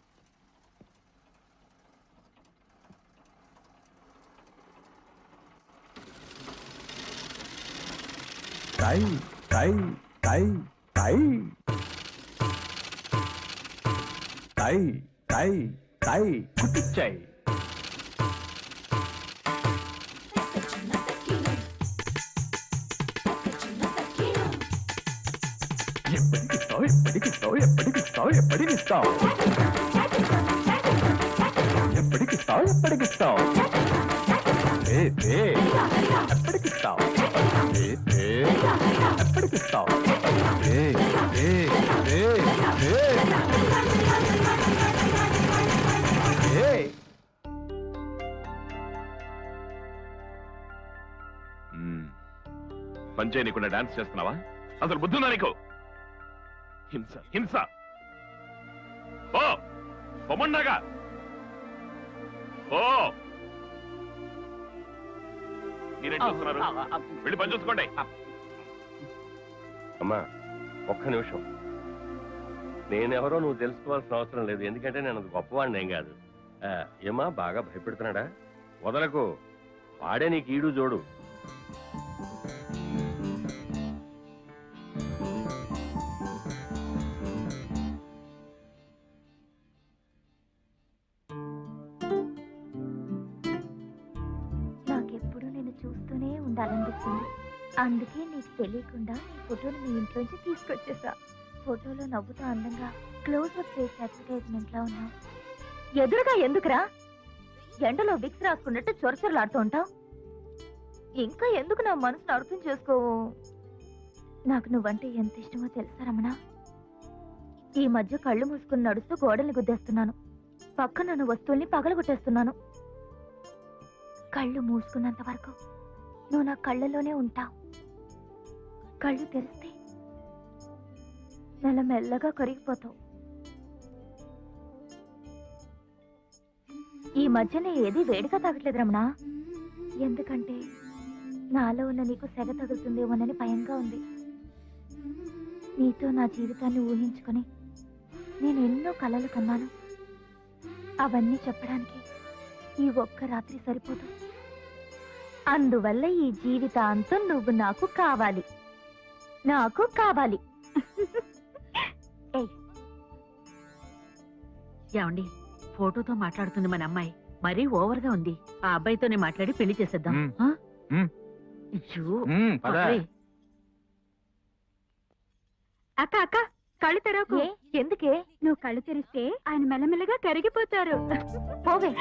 టై టై టై టై టై టై టై కుట్టిచ్చాయి. ఎప్పటికిస్తావు ఎప్పటికిస్తావు ఎప్పటికిస్తావు ఎప్పటికిస్తావు ఎప్పటికిస్తావు ఎప్పటికిస్తావు ఎప్పటికిస్తావు ఎప్పటికిస్తావు. పంచే నీకుండా డాన్స్ చేస్తున్నావా? అసలు బుద్ధుందా నీకు? హింస హింస. ఓ పొమ్మన్నాగా ఓ మీరేం చూస్తున్నారు? వెళ్ళి పని చూసుకోండి. అమ్మా ఒక్క నిమిషం. నేనెవరో నువ్వు తెలుసుకోవాల్సిన అవసరం లేదు, ఎందుకంటే నేను అది గొప్పవాడిని ఏం కాదు. ఏమా బాగా భయపెడుతున్నాడా? వదలకు, వాడే నీకు ఈడు జోడు. నాకెప్పుడు నేను చూస్తూనే ఉండాలనిపిస్తుంది. అందుకే నీకు తెలియకుండా నీ ఫోటోని మీ ఇంట్లోంచి తీసుకొచ్చేసా. ఫోటోలో నవ్వుతూ అందంగా క్లోజ్అప్ ఫేస్ అడ్వర్టైజ్మెంట్ లా ఉన్నావు. ఎదురుగా ఎందుకురా? ఎండలో విక్స్ రాసుకున్నట్టు చొరచొరలాడుతూ ఉంటావు. ఇంకా ఎందుకు నా మనసును అర్థం చేసుకోవు? నాకు నువ్వంటే ఎంత ఇష్టమో తెలుసా రమణ? ఈ మధ్య కళ్ళు మూసుకుని నడుస్తూ గోడల్ని గుద్దేస్తున్నాను, పక్కనున్న వస్తువుల్ని పగలగొట్టేస్తున్నాను. కళ్ళు మూసుకున్నంత వరకు నువ్వు నా కళ్ళలోనే ఉంటావు. కళ్ళు తెరిస్తే మెల్లమెల్లగా కరిగిపోతావు. ఈ మధ్యన ఏది వేడిగా తాగట్లేదు రమణ. ఎందుకంటే నాలో ఉన్న నీకు సెగ తగులుతుందేమోనని భయంగా ఉంది. నీతో నా జీవితాన్ని ఊహించుకొని నేను ఎన్నో కలలు కన్నాను. అవన్నీ చెప్పడానికి ఈ ఒక్క రాత్రి సరిపోదు. అందువల్ల ఈ జీవితాంతం నువ్వు నాకు కావాలి, నాకు కావాలి. ఏమండి, ఫోటోతో మాట్లాడుతుంది మన అమ్మాయి, మరీ ఓవర్ గా ఉంది. ఆ అబ్బాయితోనే మాట్లాడి పెళ్లి చేసేద్దాం. ఆ? అయ్యో, అరే. అక్క అక్క, కళ్ళు తెరవకు. ఎందుకే? నువ్వు కళ్ళు తెరిస్తే ఆయన మెల్లమెల్లగా కరిగిపోతారు. పోవే.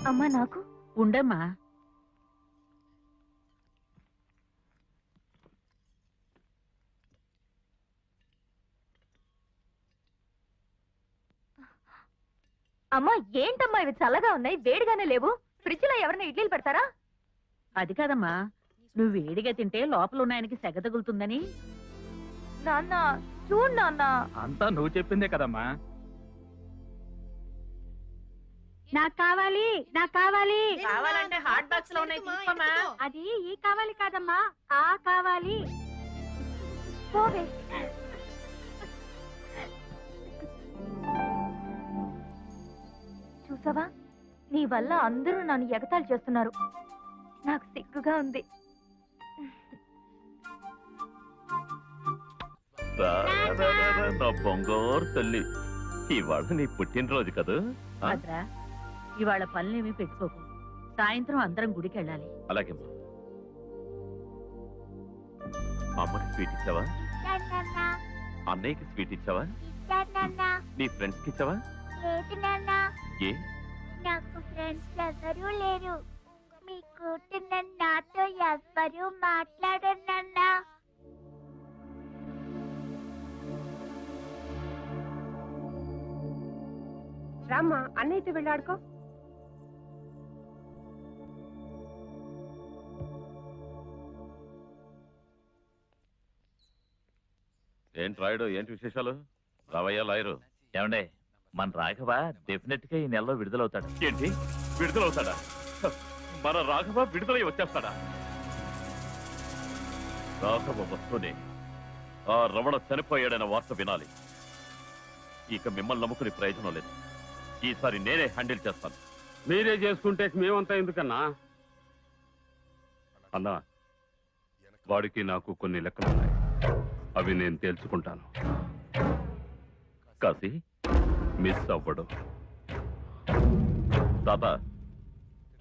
అమ్మా నాకు ఉండమ్మా. అమ్మా ఏంటమ్మా ఇవి చల్లగా ఉన్నాయి, వేడిగానే లేవు. ఫ్రిడ్జ్ లో ఎవరైనా ఇడ్లీలు పెడతారా? అది కాదమ్మా, నువ్వు వేడిగా తింటే లోపల ఉన్న ఆయనకి సెగ తగులుతుందని. నాన్న చూడు నాన్న. అంతా నువ్వు చెప్పిందే కదమ్మా. నాకు కావాలి, నాకు కావాలి. కావాలంటే హాట్ బాక్స్ లో ఉన్నాయి, తీసుకోమా. అది ఈ కావాలి కాదమ్మా, ఆ కావాలి. పోవే. చూసావా, నీ వల్ల అందరూ నన్ను ఎగతాళి చేస్తున్నారు. నాకు సిగ్గుగా ఉంది. నా బొంగోరు తల్లి, ఇవాళ నీ పుట్టినరోజు కదా. భద్రా, ఇవాళ పనులేమీ పెట్టుకోకు. సాయంత్రం అందరం గుడికి వెళ్ళాలి. అలాగే అమ్మకి స్వీట్ ఇచ్చావా? అన్నయ్యకి స్వీట్ ఇచ్చావా? నీ ఫ్రెండ్స్ కి ఇచ్చావా? లేదు నాన్న, ఏ? నాకు ఫ్రెండ్స్ ఎవరూ లేరు. మీ కూతున్న నాతో ఎవ్వరూ మాట్లాడరు నాన్న. రామ్మా, అన్నయ్యతో వెళ్ళాడుకో. ఏంటి రాయుడు, ఏంటి విశేషాలు? రావయ్యా లాయరు. ఏమండే, మన రాఘవ డెఫినెట్ గా ఈ నెలలో విడుదలవుతాడు. ఏంటి విడుదలవుతాడా? మన రాఘవ విడుదలై వచ్చేస్తాడా? రాఘవ వస్తూనే ఆ రమణ చనిపోయాడన్న వార్త వినాలి. ఇక మిమ్మల్ని నమ్ముకునే ప్రయోజనం లేదు. ఈసారి నేనే హ్యాండిల్ చేస్తాను. మీరే చేసుకుంటే మేమంతా ఎందుకన్నా? అన్నా, వాడికి నాకు కొన్ని లెక్కలున్నాయి, అవి నేను తెలుసుకుంటాను. కాశీ మిస్ అవ్వడు. తాత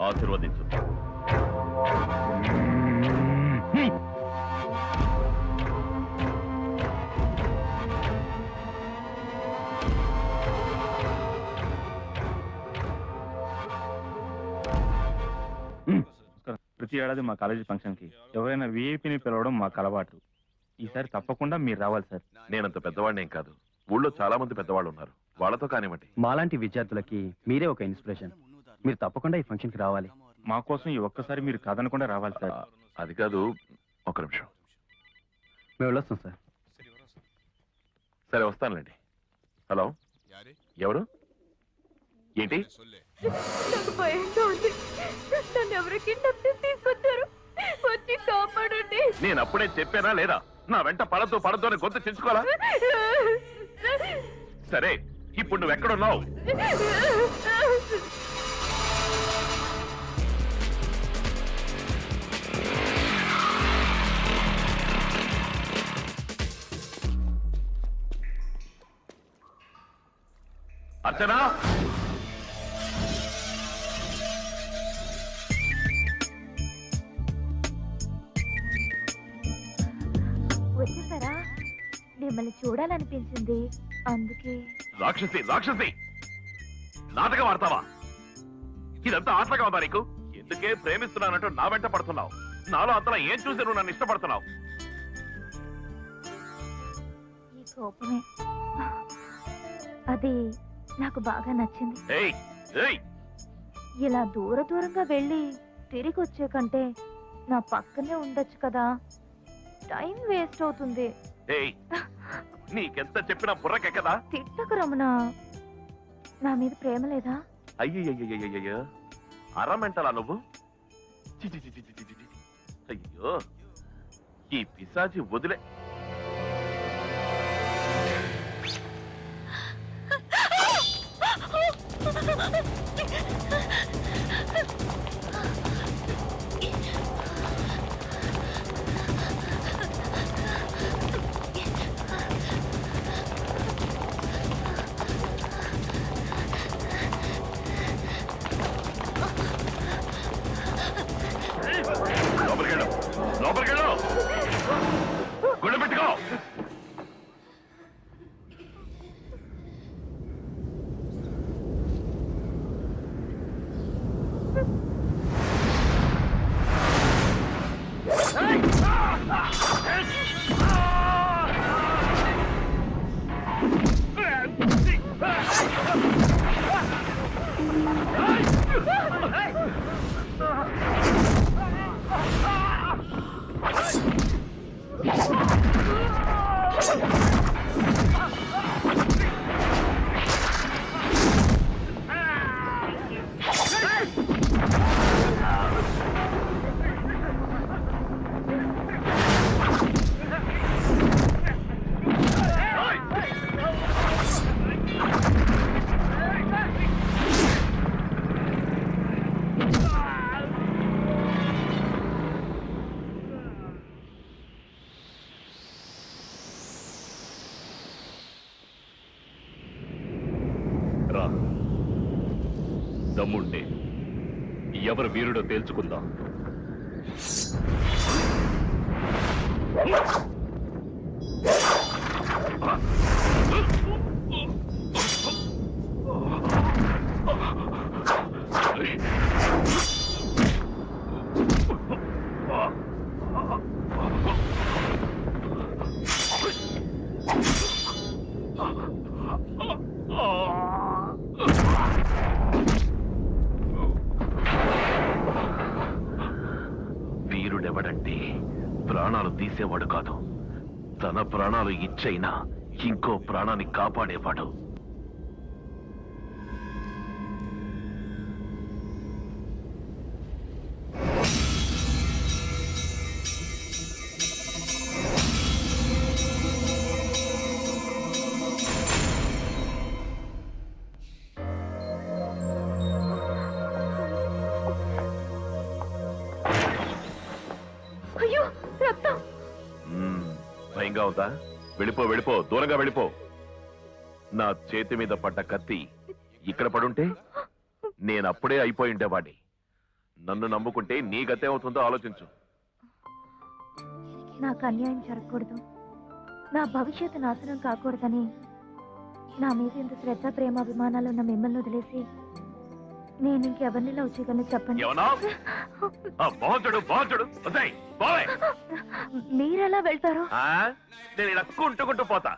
ఆశీర్వదించు. ప్రతి ఏడాది మా కాలేజీ ఫంక్షన్ కి ఎవరైనా విఐపిని పిలవడం మాకు అలవాటు. ఈసారి తప్పకుండా మీరు రావాలి సార్. నేనంత పెద్దవాడినేం కాదు, ఊళ్ళో చాలా మంది పెద్దవాళ్ళు ఉన్నారు, వాళ్ళతో కానివ్వండి. మాలాంటి విద్యార్థులకి మీరే ఒక ఇన్స్పిరేషన్. మీరు తప్పకుండా ఈ ఫంక్షన్ కి రావాలి. మా కోసం ఈ ఒక్కసారి మీరు కాదనకుండా రావాలి సార్. అది కాదు, ఒక నిమిషం. మేము వెళ్ళొస్తాం సార్. సరే వస్తానులేండి. హలో, ఎవరు? ఏంటి? నాకు భయంగా ఉంది. నన్ను ఎవరో కిడ్నాప్ చేసి తీసుకొచ్చారు, వచ్చి కాపాడండి. నేను అప్పుడే చెప్పానా లేదా? నా వెంట పడద్దు పడద్దు అని గొంతు తెచ్చుకోవాలా? సరే, ఇప్పుడు నువ్వు ఎక్కడున్నావు? అర్చనా, వచ్చేసారా? నేను మిమ్మల్ని చూడాలనిపించింది, అందుకే. రాక్షసి రాక్షసి, నాటకం ఆడతావా? ఇదంతా ఆటగా ఉందా నీకు? ఎందుకే ప్రేమిస్తున్నానంటూ నా వెంట పడుతున్నావు? నాలో అంతలా ఏం చూసి నువ్వు నన్ను ఇష్టపడుతున్నావు? ఈ కోపమే, అది నాకు బాగా నచ్చింది. ఏయ్ ఏయ్, ఇలా దూరంగా వెళ్ళి తిరిగి వచ్చే కంటే నా పక్కనే ఉండొచ్చు కదా, టైం వేస్ట్ అవుతుంది. ఏయ్, నీకెంత చెప్పినా బుర్రకెక్కదా? తిట్టకు రమణ, నా మీద ప్రేమ లేదా? అయ్యయ్యయ్యయ్యయ్యో, అరమెంటలా నువ్వు? చి చి చి చి చి చి చి. అయ్యో, ఈ పిశాచి వదిలే. లోపలికెళ్ళు, లోపలికెళ్ళు, గుండె పెట్టుకో. దమ్ముంటే ఎవరు వీరుడో తేల్చుకుందాం. వీరుడెవడంటే ప్రాణాలు తీసేవాడు కాదు, తన ప్రాణాలు ఇచ్చైనా ఇంకో ప్రాణాన్ని కాపాడేవాడు. అయ్యో, రక్తం. భయంగా ఉందా? వెళ్ళిపో, వెళ్ళిపో, దూరంగా వెళ్ళిపో. నా చేతి మీద పడ్డ కత్తి ఇక్కడ పడుంటే నేనప్పుడే అయిపోయి ఉండేవాడిని. నన్ను నమ్ముకుంటే నీ గతే అవుతుందో ఆలోచించు. నాకు అన్యాయం జరగకూడదు, నా భవిష్యత్తు నాశనం కాకూడదని నా మీద ఇంత శ్రద్ధ ప్రేమాభిమానాలు ఉన్న మిమ్మల్ని వదిలేసి నేను ఇంకెవరిని లవ్ చేయగలను చెప్పండి. మీరెలా వెళ్తారు? నేను ఇలా కుంటుకుంటూ పోతా.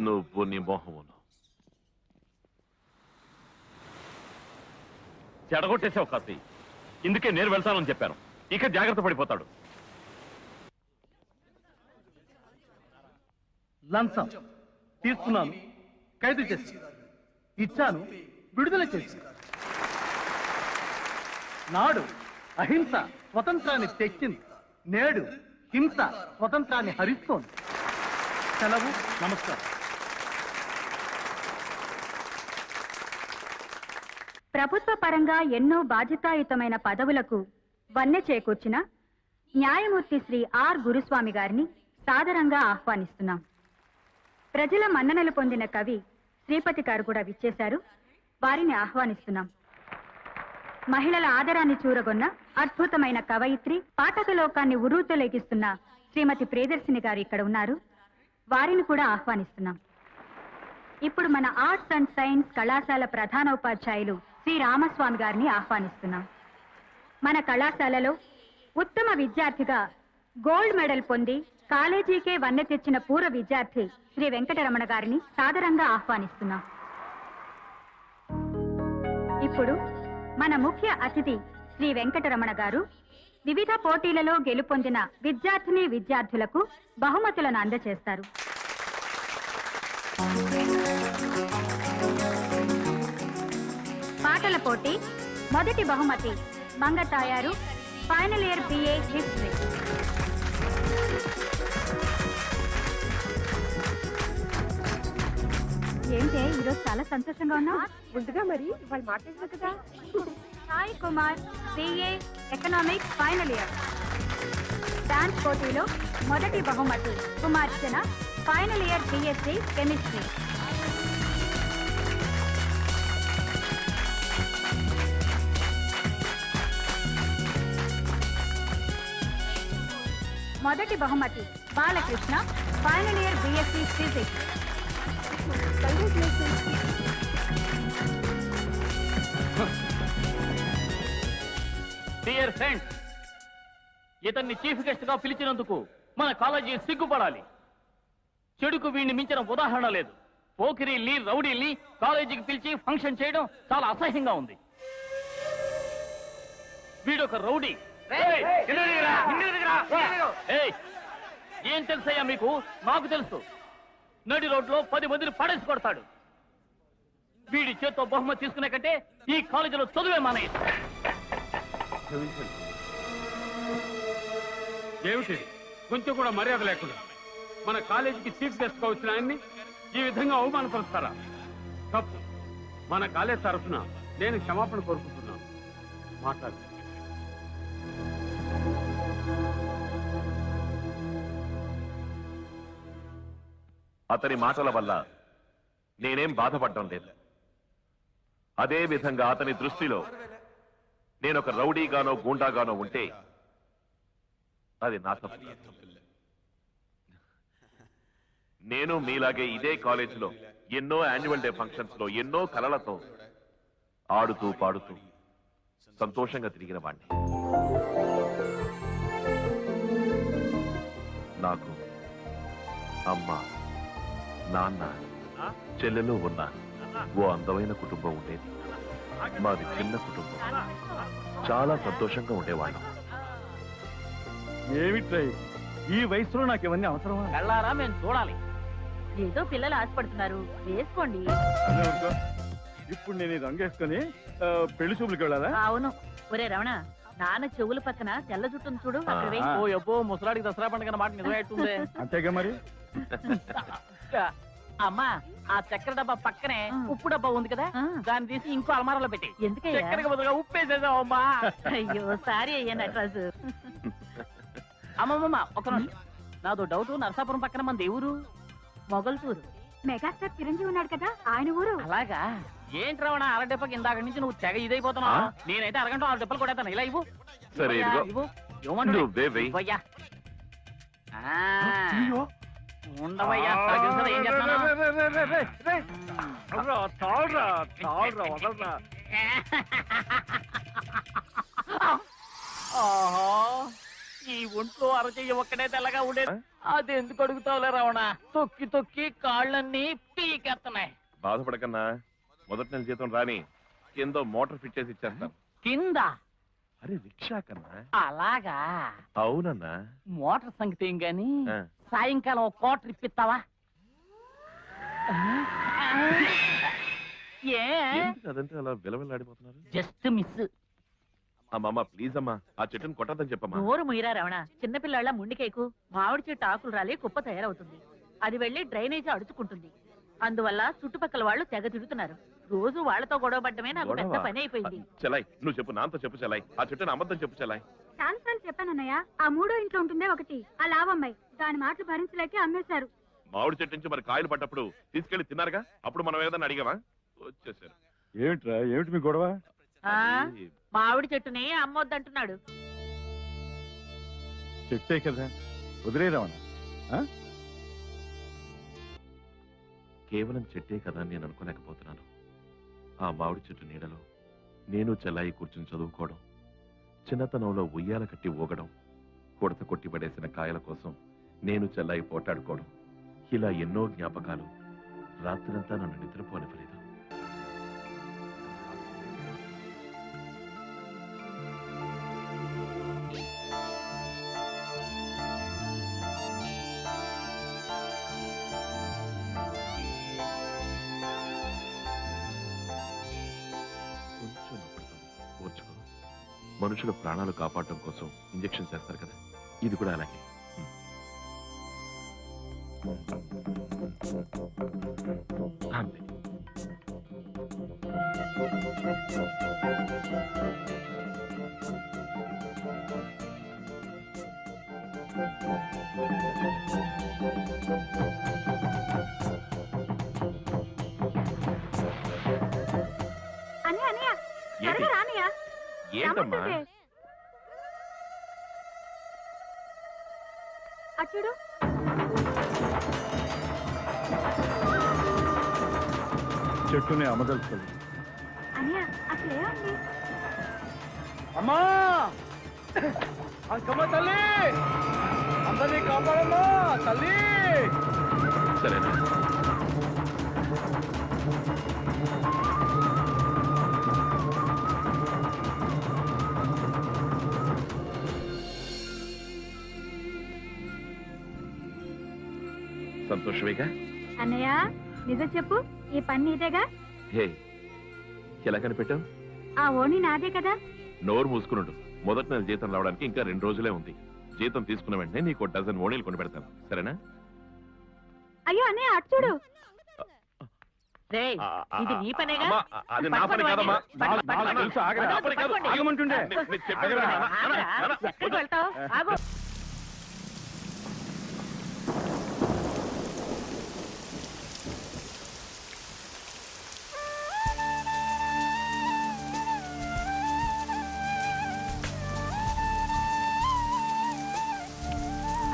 నువ్వు నీ మోహమును చెడగొట్టేసావు కత్తి. ఇందుకే నేను వెళ్తానని చెప్పాను. ఇక జాగ్రత్త పడిపోతాడు. లంచం తీసుకున్నాను, ఖైదు చేసి ఇచ్చాను, విడుదల చేసి. నాడు అహింస స్వతంత్రాన్ని తెచ్చింది, నేడు హింస స్వతంత్రాన్ని హరిస్తోంది. సెలవు, నమస్కారం. ప్రభుత్వ పరంగా ఎన్నో బాధ్యతాయుతమైన పదవులకు వన్నె చేకూర్చిన న్యాయమూర్తి శ్రీ ఆర్ గురుస్వామి గారిని సాదరంగా ఆహ్వానిస్తున్నాం. ప్రజల మన్ననలు పొందిన కవి శ్రీపతి గారు కూడా విచ్చేశారు. వారిని ఆహ్వానిస్తున్నాం. మహిళల ఆదరాన్ని చూరగొన్న అద్భుతమైన కవయిత్రి, పాఠక లోకాన్ని ఉర్రూతలేగిస్తున్న శ్రీమతి ప్రియదర్శిని గారు ఇక్కడ ఉన్నారు. వారిని కూడా ఆహ్వానిస్తున్నాం. ఇప్పుడు మన ఆర్ట్స్ అండ్ సైన్స్ కళాశాల ప్రధానోపాధ్యాయులు శ్రీ రామస్వామి గారిని ఆహ్వానిస్తున్నాం. మన కళాశాలలో ఉత్తమ విద్యార్థిగా గోల్డ్ మెడల్ పొంది కాలేజీకే వన్నె తెచ్చిన పూర్వ విద్యార్థి శ్రీ వెంకటరమణ గారిని సాదరంగా ఆహ్వానిస్తున్నాం. ఇప్పుడు మన ముఖ్య అతిథి శ్రీ వెంకటరమణ గారు వివిధ పోటీలలో గెలుపొందిన విద్యార్థిని విద్యార్థులకు బహుమతులను అందజేస్తారు. పాటల పోటీ మొదటి బహుమతి Mangathayaru, final year BA history. ఏంటే ఈరోజు చాలా సంతోషంగా ఉన్నావు? ముందుగా మరి వాళ్ళు మాట్లాడలేదు కదా. Sai Kumar BA economics final year. Dance పోటీలో మొదటి బహుమతి కుమార్చన, ఫైనల్ ఇయర్ BSc కెమిస్ట్రీ. మొదటి బహుమతి Balakrishna, final year BSc physics. Dear friends, ఇతన్ని చీఫ్ గెస్ట్ గా పిలిచినందుకు మన కాలేజీ సిగ్గుపడాలి. చెడుకు వీడిని మించిన ఉదాహరణ లేదు. పోకిరీల్ని రౌడీల్ని కాలేజీకి పిలిచి ఫంక్షన్ చేయడం చాలా అసహ్యంగా ఉంది. వీడొక రౌడీ. ఏయ్, ఏం తెలుసయ్యా మీకు? నాకు తెలుసు. నడి రోడ్లో 10 మందిని పడేసి కొడతాడు. వీడి చేత్తో బహుమతి తీసుకునే కంటే ఈ కాలేజీలో చదువే మానేది. ఏమిటి కొంచెం కూడా మర్యాద లేకుండా మన కాలేజీకి చీఫ్ గెస్ట్ గా వచ్చిన ఆయన్ని ఈ విధంగా అవమానపరుస్తారా? తప్పు. మన కాలేజ్ తరఫున నేను క్షమాపణ కోరుకుంటున్నాను. మాట్లాడు. అతని మాటల వల్ల నేనేం బాధపడటం లేదు. అదే విధంగా అతని దృష్టిలో నేనొక రౌడీగానో గూండాగానో ఉంటే అది నా తప్పు. నేను మీలాగే ఇదే కాలేజీలో ఎన్నో యాన్యువల్ డే ఫంక్షన్స్ లో ఎన్నో కలలతో ఆడుతూ పాడుతూ సంతోషంగా తిరిగిన వాణ్ణి. నాకు అమ్మ, నాన్న, చెల్లెలు ఉన్న ఓ అందమైన కుటుంబం ఉండేది. మాది చిన్న కుటుంబం. చాలా సంతోషంగా ఉండేవాళ్ళం. ఏమిట్రై ఈ వయసులో నాకు ఇవన్నీ అవసరమా? కళ్ళారా మేము చూడాలి. ఏదో పిల్లలు ఆశపడుతున్నారు, వేసుకోండి. ఇప్పుడు నేను ఈ రంగు వేసుకొని పెళ్లి చూపులకు వెళ్ళాలా? అవును. ఒరే రమణ, నాన్న చెవుల పక్కన తెల్ల జుట్టును చూడు, అక్కడ వేయి. ఓ ఎబ్బో, ముసలాడికి దసరా పండుగ మాట నిజమేట్టుంది. అంతేగా మరి. అమ్మా, ఆ చక్కెర డబ్బా పక్కనే ఉప్పు డబ్బా ఉంది కదా, దాన్ని తీసి ఇంకో అలమారాలో పెట్టి ఎందుకయ్యా? చక్కెరకి బదులుగా ఉప్పేసేసావు అమ్మా. అయ్యో సారీ అయ్యా నటరాజు. అమ్మమ్మ ఒక నిమిషం, నాదో డౌట్. నరసాపురం పక్కన మన దేవురు మొగల్తూరు. మెగాస్టార్ చిరంజీవి ఉన్నాడు కదా, ఆయన ఊరు. అలాగా? ఏంటి రవణ, అరడెప్పకి ఇందాక నుంచి నువ్వు తెగ ఇదైపోతున్నావు. నేనైతే అరగంట 6 డెప్పలు కొడతాను. ఇలా ఇవ్వు. సరే, ఇవ్వయ్యా, ఇదిగో. ఇవ్వు. ఇవ్వయ్యా. ఉండవయ్యా, తగ్గించరా, ఏం చేస్తున్నావు? ఆహా, ఈ ఒంట్లో అరచెయ్యి ఒక్కడే తెల్లగా ఉండేది. అది ఎందుకు అడుగుతావులే రవణ? తొక్కి తొక్కి కాళ్ళన్నీ పీకెత్తనాయి. బాధపడకన్నా, మొదటి నెల జీతం రాని కింద మోటార్ ఫిట్ చేసి ఇచ్చేస్తాను. కింద? అరే రిక్షా కన్నా. అలాగా? అవునన్నా. మోటార్ సంగతి ఏం గాని సాయంకాలం ఒక కోట ఇప్పిస్తావా? అదంటే అలా విలవిల్లాడిపోతున్నారు. Just miss. అమ్మమ్మ ప్లీజ్ అమ్మా, ఆ చెట్టును కొట్టద్దని చెప్పమ్మా. నోరు ముయిరా రమణ, చిన్నపిల్లాళ్ళ ముండికేకు. మామిడి చెట్టు ఆకులు రాలి కుప్ప తయారవుతుంది. అది వెళ్లి డ్రైనేజీ అడుచుకుంటుంది. అందువల్ల చుట్టుపక్కల వాళ్ళు తెగ తిరుగుతున్నారు. రోజు వాళ్ళతో గొడవ పడ్డమే నాకు పెద్ద పని అయిపోయింది. చెలాయ్, నువ్వు చెప్పు, నాతో చెప్పు చెలాయ్. ఆ చెట్టును అబద్ధం చెప్పు చెలాయ్. చాలాసార్లు చెప్పానన్నయ్య, ఆ 3వ ఇంట్లో ఉంటుందే ఒకటి, ఆ లావమ్మాయి. దాని మాటలు భరించలేక అమ్మేశారు. మామిడి చెట్టు నుంచి మరి కాయలు పడ్డప్పుడు తీసుకెళ్లి తిన్నారుగా, అప్పుడు మనం ఏదన్నా అడిగావా? వచ్చేసారు. ఏమిట్రా, ఏమిటి మీ గొడవ? మామిడి చెట్టుని అమ్మొద్దంటున్నాడు. చెట్టే కదా, వదిలేరావణ. కేవలం చెట్టే కదా అని నేను అనుకోలేకపోతున్నాను. ఆ మామిడి చెట్టు నీడలో నేను చెల్లాయి కూర్చుని చదువుకోవడం, చిన్నతనంలో ఉయ్యాల కట్టి ఊగడం, కొడత కొట్టి పడేసిన కాయల కోసం నేను చెల్లాయి పోటాడుకోవడం, ఇలా ఎన్నో జ్ఞాపకాలు రాత్రంతా నన్ను నిద్రపోనివ్వలేదు. కొంచెం నొప్పుడుతుంది, ఓర్చుకో. మనుషుల ప్రాణాలు కాపాడటం కోసం ఇంజెక్షన్ చేస్తారు కదా, ఇది కూడా అలాగే. అంతే. అన్నయ్య త్వరగా రానియా. ఏంటమ్మా? అచ్చుడు చెట్టుని అమదలుస్తుంది. అన్నయ్య అసలేముంది? అమ్మా అంకమ్మ తల్లి, అందరినీ కాపాడమ్మా తల్లి. సరేనా? సంతోషమేగా? అన్నయ్య నిజం చెప్పు, ఈ పని నీదేగా? హే, ఎలా కనిపెట్టావు? ఆ ఓణి నాదే కదా. నోరు మూసుకునుండు. మొదటి నెల జీతం రావడానికి ఇంకా 2 రోజులే ఉంది. జీతం తీసుకున్న వెంటనే నీకు 1 డజన్ ఓణీలు కొని పెడతాను, సరేనా? అయ్యో అన్నయ్య అటు చూడు. రేయ్, ఇది నీ పనేగా? అమ్మా, అది నా పని కాదమ్మా. పట్టుకోండి. తెలుసు, ఆగరా. నా పని కాదు, ఆగమంటుండే. నేను చెప్పేది విను, నాన్న. ఆగరా. నాన్న, ఎక్కడికి వెళ్తావు? ఆగు.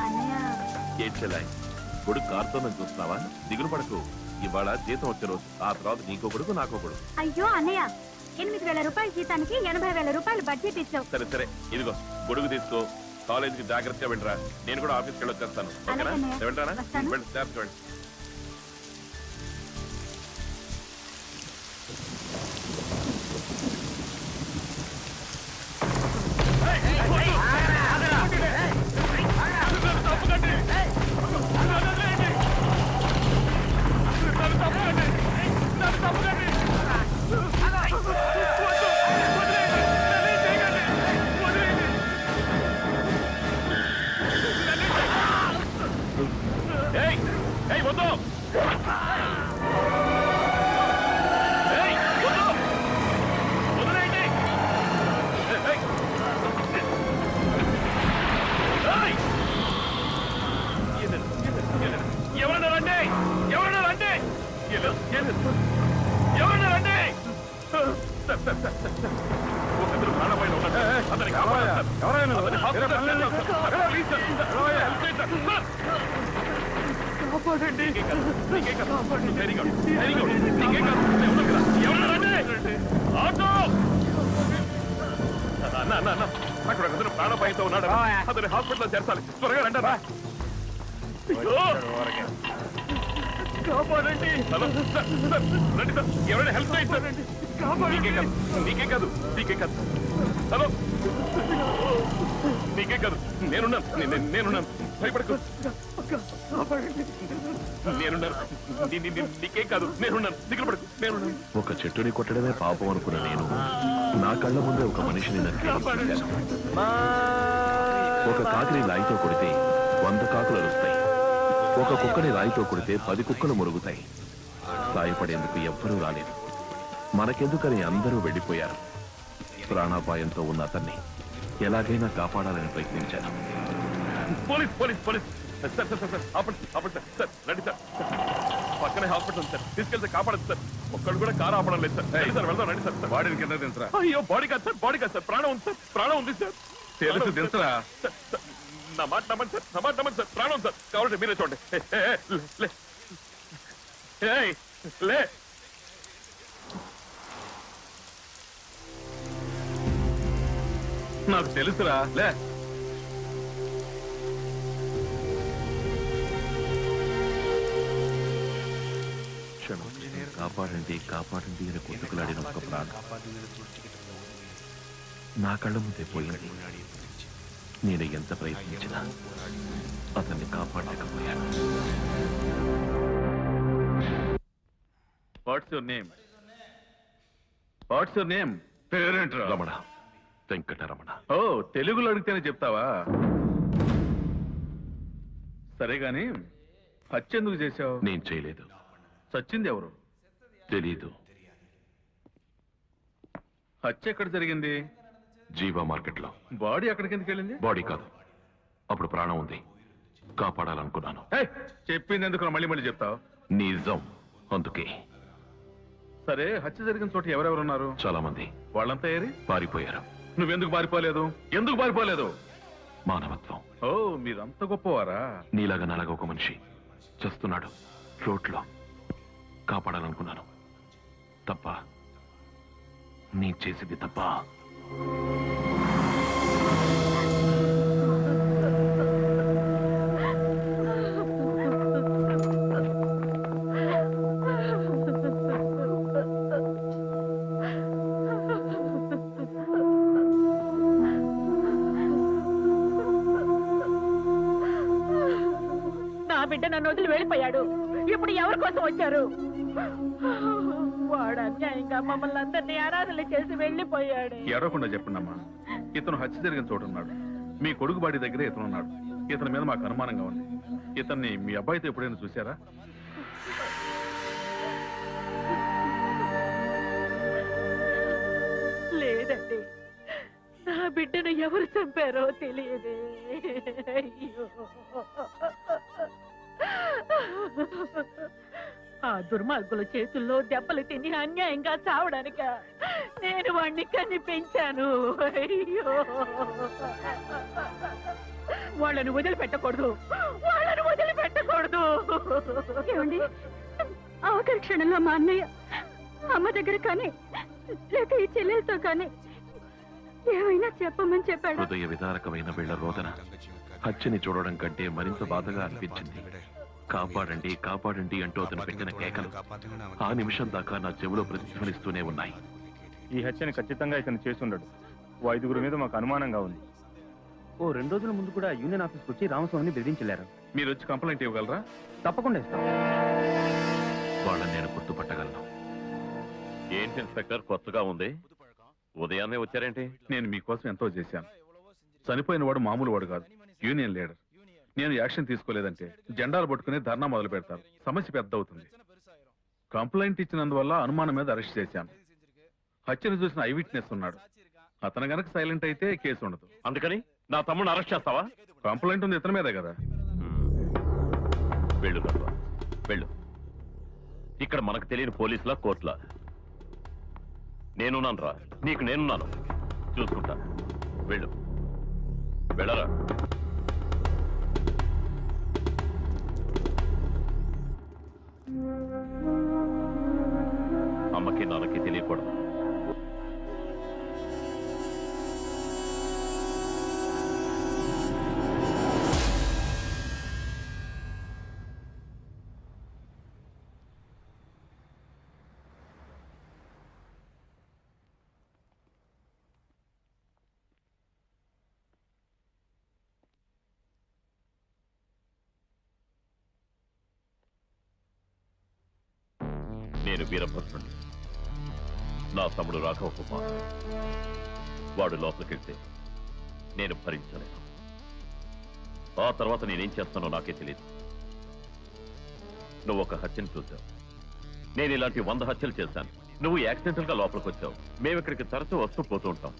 అన్నయ్య ఏం చెల్లాయి, కొడుకు కారుతోందని చూస్తున్నావా? దిగులు పడకు. ఇవాళ జీతం వచ్చే రోజు, ఆ తర్వాత నీకో కొడుకు నాకో కొడుకు. అయ్యో అన్నయ్య, 8,000 రూపాయల జీతానికి 80,000 రూపాయలు బడ్జెట్ ఇచ్చావు. సరే సరే, ఇదిగో గొడుగు తీసుకో. కాలేజీకి జాగ్రత్తగా వెళ్ళరా. నేను కూడా ఆఫీస్కి వెళ్ళొచ్చేస్తాను. ఓకేనా? అలాగే. వెళ్ళరానా? వస్తాను. వెళ్ళి జాగ్రత్తగా వెళ్ళు. ఏయ్, ఏయ్, వద్దు. ఏయ్, వద్దు. వదిలేయండి. ఏయ్. ఏయ్. ఎవరన్నా రండి, ఎవరన్నా రండి, ఎవరన్నా రండి. ఒకరు ప్రాణమైన ఉన్నాడు, అతని కాపాడాలి. అతని హాస్పిటల్ ప్లీజ్ సార్. కాపాడండి. నీకే కాదు. Very good, very good. నీకే కాదు. ఎవరన్నా రండి. ఆటో. అన్న అన్న అన్న, అక్కడ అతను ప్రాణపాయంతో ఉన్నాడు. అతని హాస్పిటల్లో చేర్చాలి. త్వరగా రండి అన్న. కాపాడండి. హలో సార్, సార్, రండి సార్. ఎవరైనా హెల్ప్ చేయండి సార్. నీకే కాదు, నీకే కాదు, నీకే కాదు. హలో, నీకే కాదు, నేనున్నాను, నేనున్నాను. భయపడకు. నేనున్నాను, నీకే కాదు, నేనున్నాను. దిగులు పడకు, నేనున్నాను. ఒక చెట్టుని కొట్టడమే పాపం అనుకున్న నేను నా కళ్ళ ముందే ఒక మనిషిని నరికి ఒక కాకిని రాయితో కొడితే 100 కాకులు అరుస్తాయి. ఒక కుక్కని రాయితో కొడితే 10 కుక్కలు మురుగుతాయి. సాయపడేందుకు ఎవ్వరూ రాలేదు. మనకెందుకని అందరూ వెళ్ళిపోయారు. ప్రాణాపాయంతో ఉన్న అతన్ని ఎలాగైనా కాపాడాలని ప్రయత్నించాను. Police police police sir sir sir sir ఆపండి ఆపండి సార్ సార్ రండి సార్. పక్కనే హాస్పిటల్ ఉంది సార్, తీసుకెళ్తే కాపాడదు సార్. ఒక్కడు కూడా కారు ఆపడం లేదు సార్. రండి సార్, వెళ్దాం రండి సార్. బాడీని కింద దించరా. అయ్యో, బాడీ కాదు సార్, బాడీ కాదు సార్, ప్రాణం ఉంది సార్, ప్రాణం ఉంది సార్. తెలుసు, దించరా. నా మాట నమ్మండి సార్, నా మాట నమ్మండి సార్, ప్రాణం సార్. కావాలంటే మీరే చూడండి. ఏయ్, లే. నాకు తెలుసురా, లే. క్షణం కాపాడండి కాపాడండి అని కొట్టుకులాడిన ఒక ప్రాణం నా కళ్ళ ముందే పోయింది. నేను ఎంత ప్రయత్నించినా అతన్ని కాపాడలేకపోయాను. What's your name? What's your name? పేరేంట్రా? రమణ, వెంకటరమణ. ఓ, తెలుగులో అడిగితేనే చెప్తావా? సరే గాని హత్య ఎందుకు చేశావు? నేను చేయలేదు. చచ్చింది ఎవరు? తెలీదు. హత్య ఎక్కడ జరిగింది? జీవా మార్కెట్లో. బాడీ అక్కడికి ఎందుకు వెళ్ళింది? బాడీ కాదు, అప్పుడు ప్రాణం ఉంది, కాపాడాలనుకున్నాను. ఏయ్, చెప్పింది ఎందుకు మళ్ళీ మళ్ళీ చెప్తావు? నిజం, అందుకే. సరే, హత్య జరిగిన చోట ఎవరెవరున్నారు? చాలా మంది. వాళ్ళంతా ఏరి పారిపోయారు. నువ్వెందుకు పారిపోలేదు? ఎందుకు పారిపోలేదు? మానవత్వం. ఓ, మీరంత గొప్పవారా? నీలాగా నాలాగా ఒక మనిషి చేస్తున్నాడు రోడ్లో, కాపాడాలనుకున్నాను. తప్ప, నీ చేసింది తప్ప. నా బిడ్డ నన్ను వదిలి వెళ్ళిపోయాడు. ఇప్పుడు ఎవరి కోసం వచ్చారు? వాడు అన్యాయంగా మమ్మల్ని అందరినీ అనాథలు చేసి వెళ్ళిపోయాడు. ఏడవకుండా చెప్పండమ్మా. ఇతను హత్య జరిగిన చోట ఉన్నాడు. మీ కొడుకు బాడీ దగ్గరే ఇతను ఉన్నాడు. ఇతని మీద మాకు అనుమానంగా ఉంది. ఇతన్ని మీ అబ్బాయితో ఎప్పుడైనా చూసారా? లేదండి, నా బిడ్డను ఎవరు చంపారో తెలియదే. అయ్యో, ఆ దుర్మార్గుల చేతుల్లో దెబ్బలు తిని అన్యాయంగా చావడానిక నేను వాణ్ణి కని పెంచాను. అయ్యో, వాళ్ళని వదిలిపెట్టకూడదు, వాళ్ళని వదిలిపెట్టకూడదు. ఏమండి, ఆఖరి క్షణంలో మా అన్నయ్య అమ్మ దగ్గర కానీ లేక ఈ చెల్లెలతో కానీ ఏమైనా చెప్పమని చెప్పాడు. హృదయ విదారకమైన వీళ్ళ రోదన హత్యని చూడడం కంటే మరింత బాధగా అనిపించింది. కాపాడండి కాపాడండి అంటూ అతను పెట్టిన కేకలు ఆ నిమిషం దాకా నా చెవిలో ప్రతిధ్వనిస్తూనే ఉన్నాయి. ఈ హత్యని ఖచ్చితంగా ఇతను చేసుండడు. ఓ 5గురి మీద మాకు అనుమానంగా ఉంది. ఓ 2 రోజుల ముందు కూడా యూనియన్ ఆఫీస్కి వచ్చి రామస్వామిని బెదిరించలేరు. మీరు వచ్చి కంప్లైంట్ ఇవ్వగలరా? తప్పకుండా ఇస్తాం. వాళ్ళని నేను గుర్తుపట్టగలను. ఏంటి ఇన్స్పెక్టర్, కొత్తగా ఉంది? ఉదయాన్నే వచ్చారేంటి? నేను మీకోసం ఎంతో చేశాను. చనిపోయిన వాడు మామూలు వాడు కాదు, యూనియన్ లీడర్. నేను యాక్షన్ తీసుకోలేదంటే జెండాలు పట్టుకుని ధర్నా మొదలు పెడతారు. సమస్య పెద్ద అవుతుంది. కంప్లైంట్ ఇచ్చినందువల్ల అనుమానం మీద అరెస్ట్ చేశాను. హత్యను చూసిన ఐ విట్నెస్ ఉన్నాడు. అతను గనక సైలెంట్ అయితే కేసు ఉండదు. అందుకని నా తమ్ముడిని అరెస్ట్ చేస్తావా? కంప్లైంట్ ఉంది ఇతని మీదే కదా. వెళ్ళు తప్ప, వెళ్ళు. ఇక్కడ మనకు తెలియని పోలీసులా కోర్టులా? నేనున్నాను రా, నీకు నేనున్నాను, చూసుకుంటా. వెళ్ళు, వెళ్ళరా. అమ్మకి నాన్నకి తెలియకూడదు. నేను వీరభద్రుణ్ణి. నా తమ్ముడు రాఘవ కుమార్. వాడు లోపలికెళ్తే నేను భరించలేను. ఆ తర్వాత నేనేం చేస్తానో నాకే తెలియదు. నువ్వు ఒక హత్యను చూశావు, నేను ఇలాంటి 100 హత్యలు చేశాను. నువ్వు యాక్సిడెంటల్ గా లోపలికి వచ్చావు. మేము ఇక్కడికి తరచూ వస్తూ పోతూ ఉంటాం.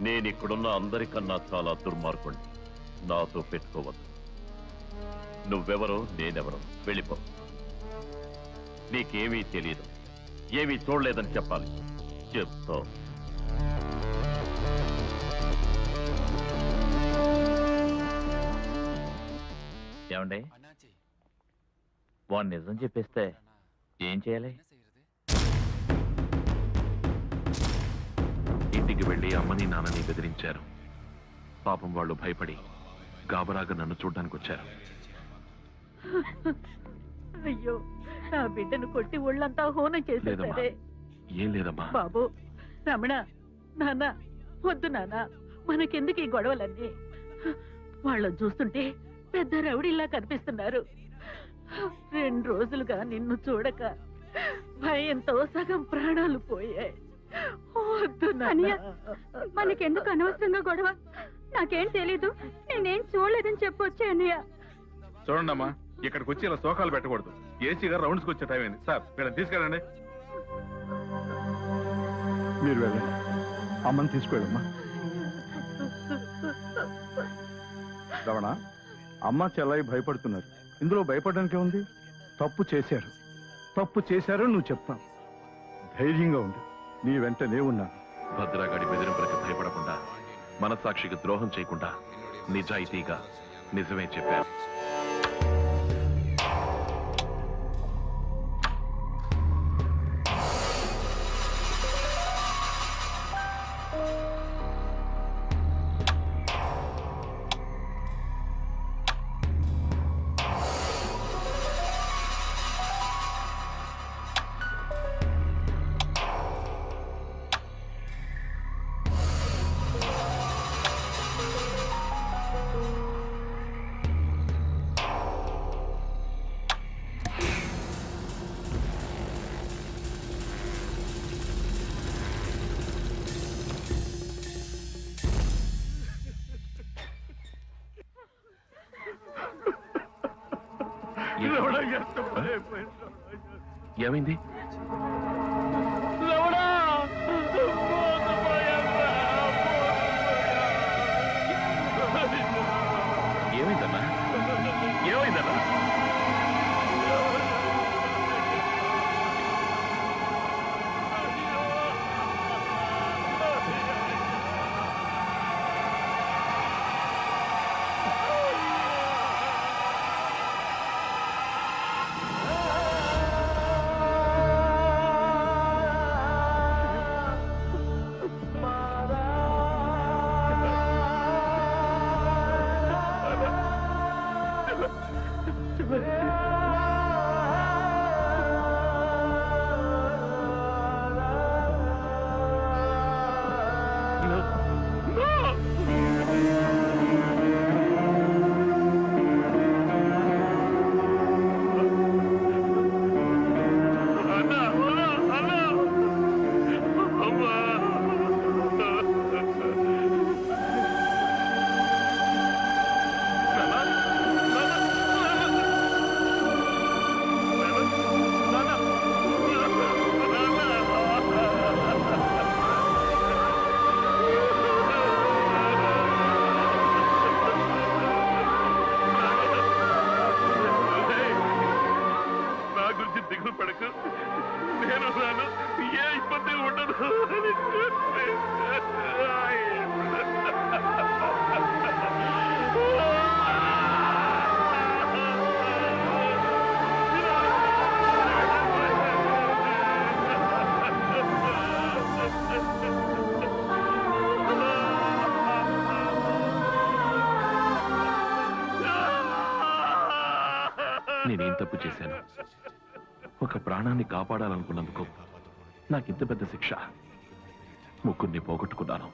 నేను ఇక్కడున్న అందరికన్నా చాలా దుర్మార్గుణ్ణి. నాతో పెట్టుకోవద్దు. నువ్వెవరో నేనెవరో వెళ్ళిపో. నీకేమీ తెలియదు, ఏమీ చూడలేదని చెప్పాలి. చెప్తా. ఏమండి, వాడు నిజం చెప్పేస్తే ఏం చేయాలి? ఇంటికి వెళ్ళి అమ్మని నాన్నని బెదిరించారు. పాపం వాళ్ళు భయపడి గాబరాగా నన్ను చూడ్డానికి వచ్చారు. అయ్యో, నా బిడ్డను కొట్టి ఒళ్ళంతా హోనం చేసేసారే. ఏం లేదమ్మా. బాబు, రమణ, నాన్న, వద్దు నాన్న, మనకెందుకు ఈ గొడవలన్నీ? వాళ్ళని చూస్తుంటే పెద్ద రౌడీలా కనిపిస్తున్నారు. 2 రోజులుగా నిన్ను చూడక భయంతో సగం ప్రాణాలు పోయాయి. వద్దు అన్నయ్య, నాన్న. మనకెందుకు అనవసరంగా గొడవ? నాకేం తెలీదు, నేనేం చూడలేదని చెప్పొచ్చే అన్నయ్య. చూడండి అమ్మా, ఇక్కడికి వచ్చి ఇలా శోకాలు పెట్టకూడదు. ఏసీ గారు రౌండ్స్కి వచ్చే టైం అయింది. సార్ వీళ్ళని తీసుకెళ్ళండి. మీరు వెళ్ళండి, అమ్మని తీసుకువెళ్ళమ్మా. రమణ, అమ్మ చెల్లయ్య భయపడుతున్నారు. ఇందులో భయపడడానికి ఉంది? తప్పు చేశారు నువ్వు చెప్తావు. ధైర్యంగా ఉండు, నీ వెంటనే ఉన్నా. భద్రగాడి బెదిరింపులకి భయపడకుండా, మనస్సాక్షికి ద్రోహం చేయకుండా నిజాయితీగా నిజమే చెప్పారు. ఏమైంది? ఏమైందన్నా? ఏమైందన్నా? నేనేం తప్పు చేశాను? ఒక ప్రాణాన్ని కాపాడాలనుకున్నందుకు నాకింత పెద్ద శిక్ష. ముగ్గురిని పోగొట్టుకున్నాను.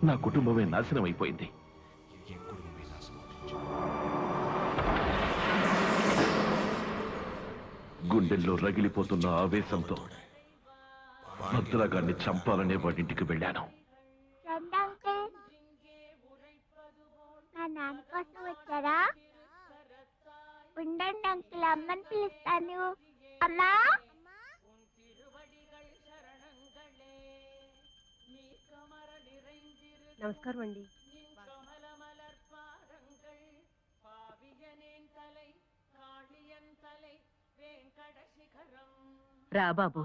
నా కుటుంబమే నాశనం అయిపోయింది. గుండెల్లో రగిలిపోతున్న ఆవేశంతో భద్రగాన్ని చంపాలనే వాడింటికి వెళ్ళాను. మా నాన్న కోసం వచ్చారా? ఉండండి అంకుల్, అమ్మని పిలుస్తాను. అమ్మా, నమస్కారం అండి. రా బాబు.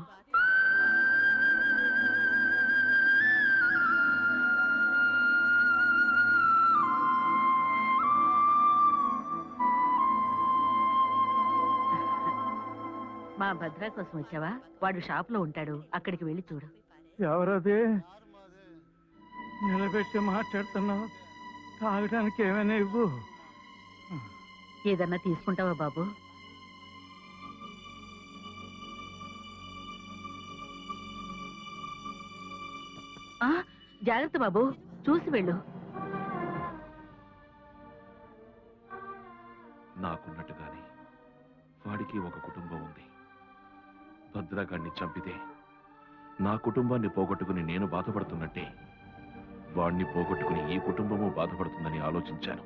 మా భద్రా కోసం వచ్చావా? వాడు షాప్ లో ఉంటాడు, అక్కడికి వెళ్ళి చూడు. ఎవరది నిలబెట్టి మాట్లాడుతున్నావు? తాగడానికి ఏమైనా ఇవ్వు. ఏదన్నా తీసుకుంటావా బాబు? జాగ్రత్త బాబు, చూసి వెళ్ళు. నాకున్నట్టుగానే వాడికి ఒక కుటుంబం ఉంది. భద్రాగాడిని చంపితే నా కుటుంబాన్ని పోగొట్టుకుని నేను బాధపడుతున్నట్టే వాణ్ణి పోగొట్టుకుని ఈ కుటుంబము బాధపడుతుందని ఆలోచించాను.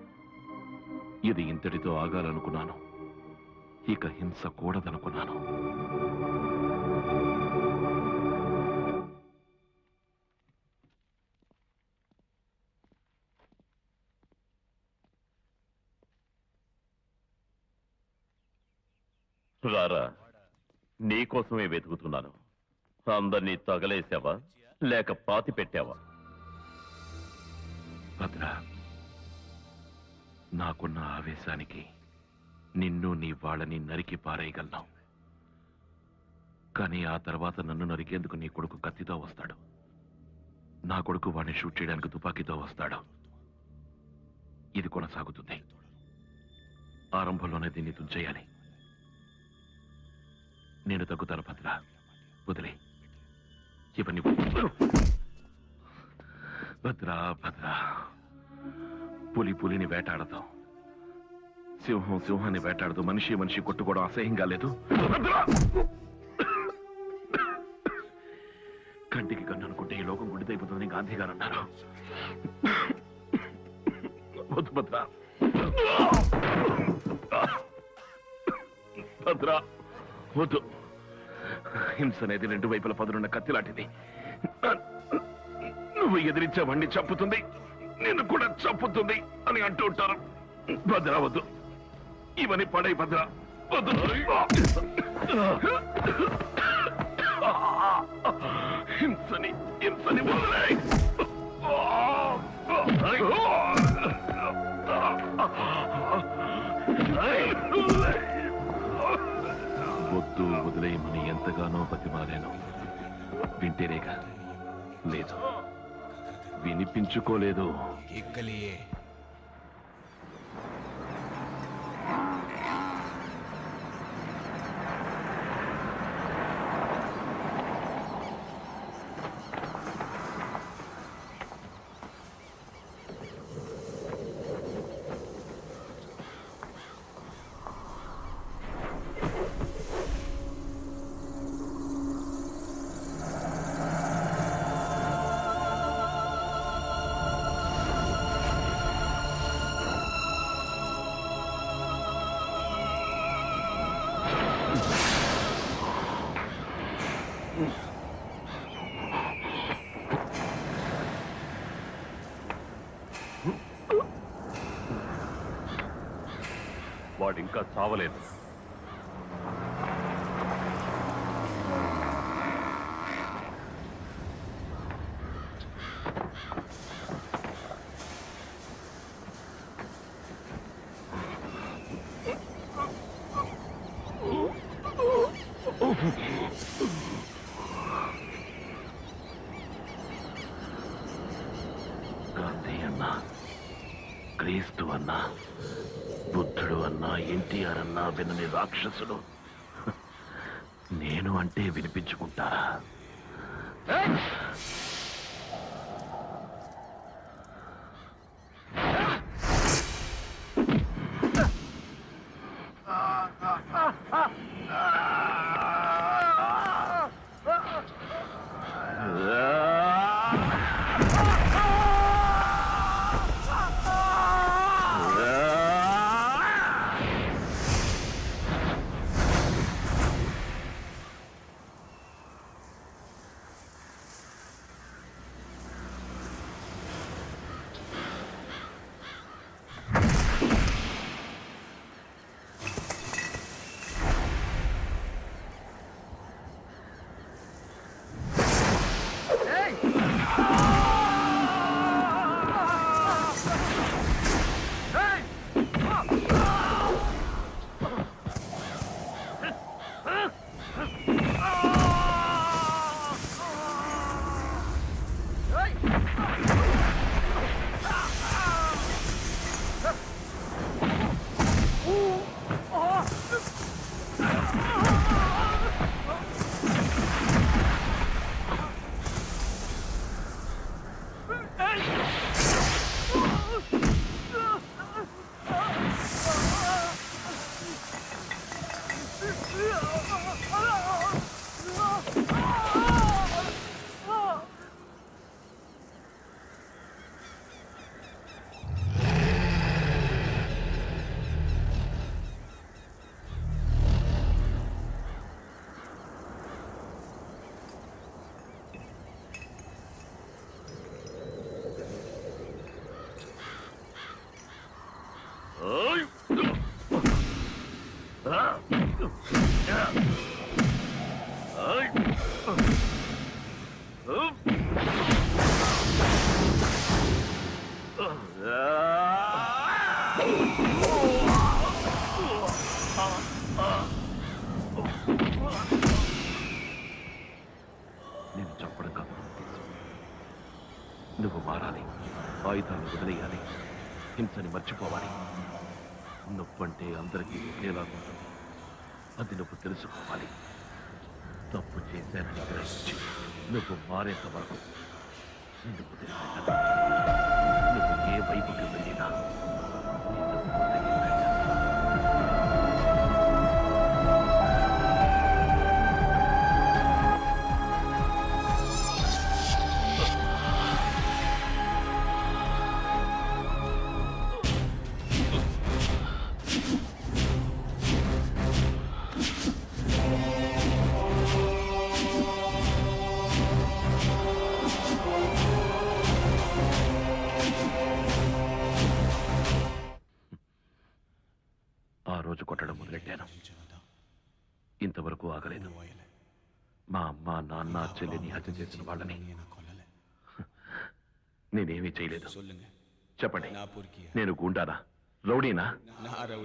ఇది ఇంతటితో ఆగాలనుకున్నాను. ఇక హింస కూడదనుకున్నాను. రారా, నీకోసమే వెతుకుతున్నాను. అందరినీ తగలేసావా లేక పాతి పెట్టావా? భద్ర, నాకున్న ఆవేశానికి నిన్ను నీ వాళ్ళని నరికి పారేయగలను. కానీ ఆ తర్వాత నన్ను నరికేందుకు నీ కొడుకు కత్తితో వస్తాడు. నా కొడుకు వాడిని షూట్ చేయడానికి తుపాకీతో వస్తాడు. ఇది కొనసాగుతుంది. ఆరంభంలోనే దీన్ని తుంచేయాలి. నేను తగ్గుతాను భద్ర, వదిలే ఇవన్నీ. భద్ర భద్ర, పులిని వేటాడతాం, సింహాన్ని వేటాడదు. మనిషి కొట్టుకోవడం అసహ్యంగా లేదు. కంటికి కన్ను అనుకుంటే ఈ లోకం గుడిదైపోతుందని గాంధీ గారు అన్నారు. వద్దు భద్ర, భద్ర వద్దు. హింస అనేది రెండు వైపుల పదునున్న కత్తి లాంటిది. నువ్వు ఎదిరించావన్నీ చంపుతుంది, నిన్ను కూడా చంపుతుంది అని అంటూ ఉంటారు. భద్ర వద్దు, ఇవన్నీ పడై భద్ర వద్దు. హింసని వదిలేయ్. వద్దు, వదిలేయమని ఎంతగానో బతిమాలేను. వింటేనేగా? లేదు, వినిపించుకోలేదు. వాడింకా చావలేదు. గాంధీ అన్నా, క్రీస్తు అన్నా, బుద్ధుడు అన్నా, ఎన్టీఆర్ అన్నా వినని రాక్షసుడు నేను అంటే వినిపించుకుంటారా? నువ్వు మారాలి, ఆయుధాలను వదిలేయాలి, హింసని మర్చిపోవాలి. నొప్పంటే అందరికీ ఒకేలాగా ఉంటుంది, అది నువ్వు తెలుసుకోవాలి. తప్పు చేశానని గ్రహించి నువ్వు మారేంత వరకు నిన్ను వదిలిపెట్టాలి. నువ్వు ఏ వైపుకి వెళ్ళినా నిన్ను వదిలిపెట్టాలి. ఆ రోజు కొట్టడం మొదలెట్టాను, ఇంతవరకు ఆగలేదు. మా అమ్మ, నాన్న, చెల్లిని హత్య చేసిన వాళ్ళని నేనేమీ చేయలేదు. చెప్పండి, నేను గుండానా, రౌడీనా?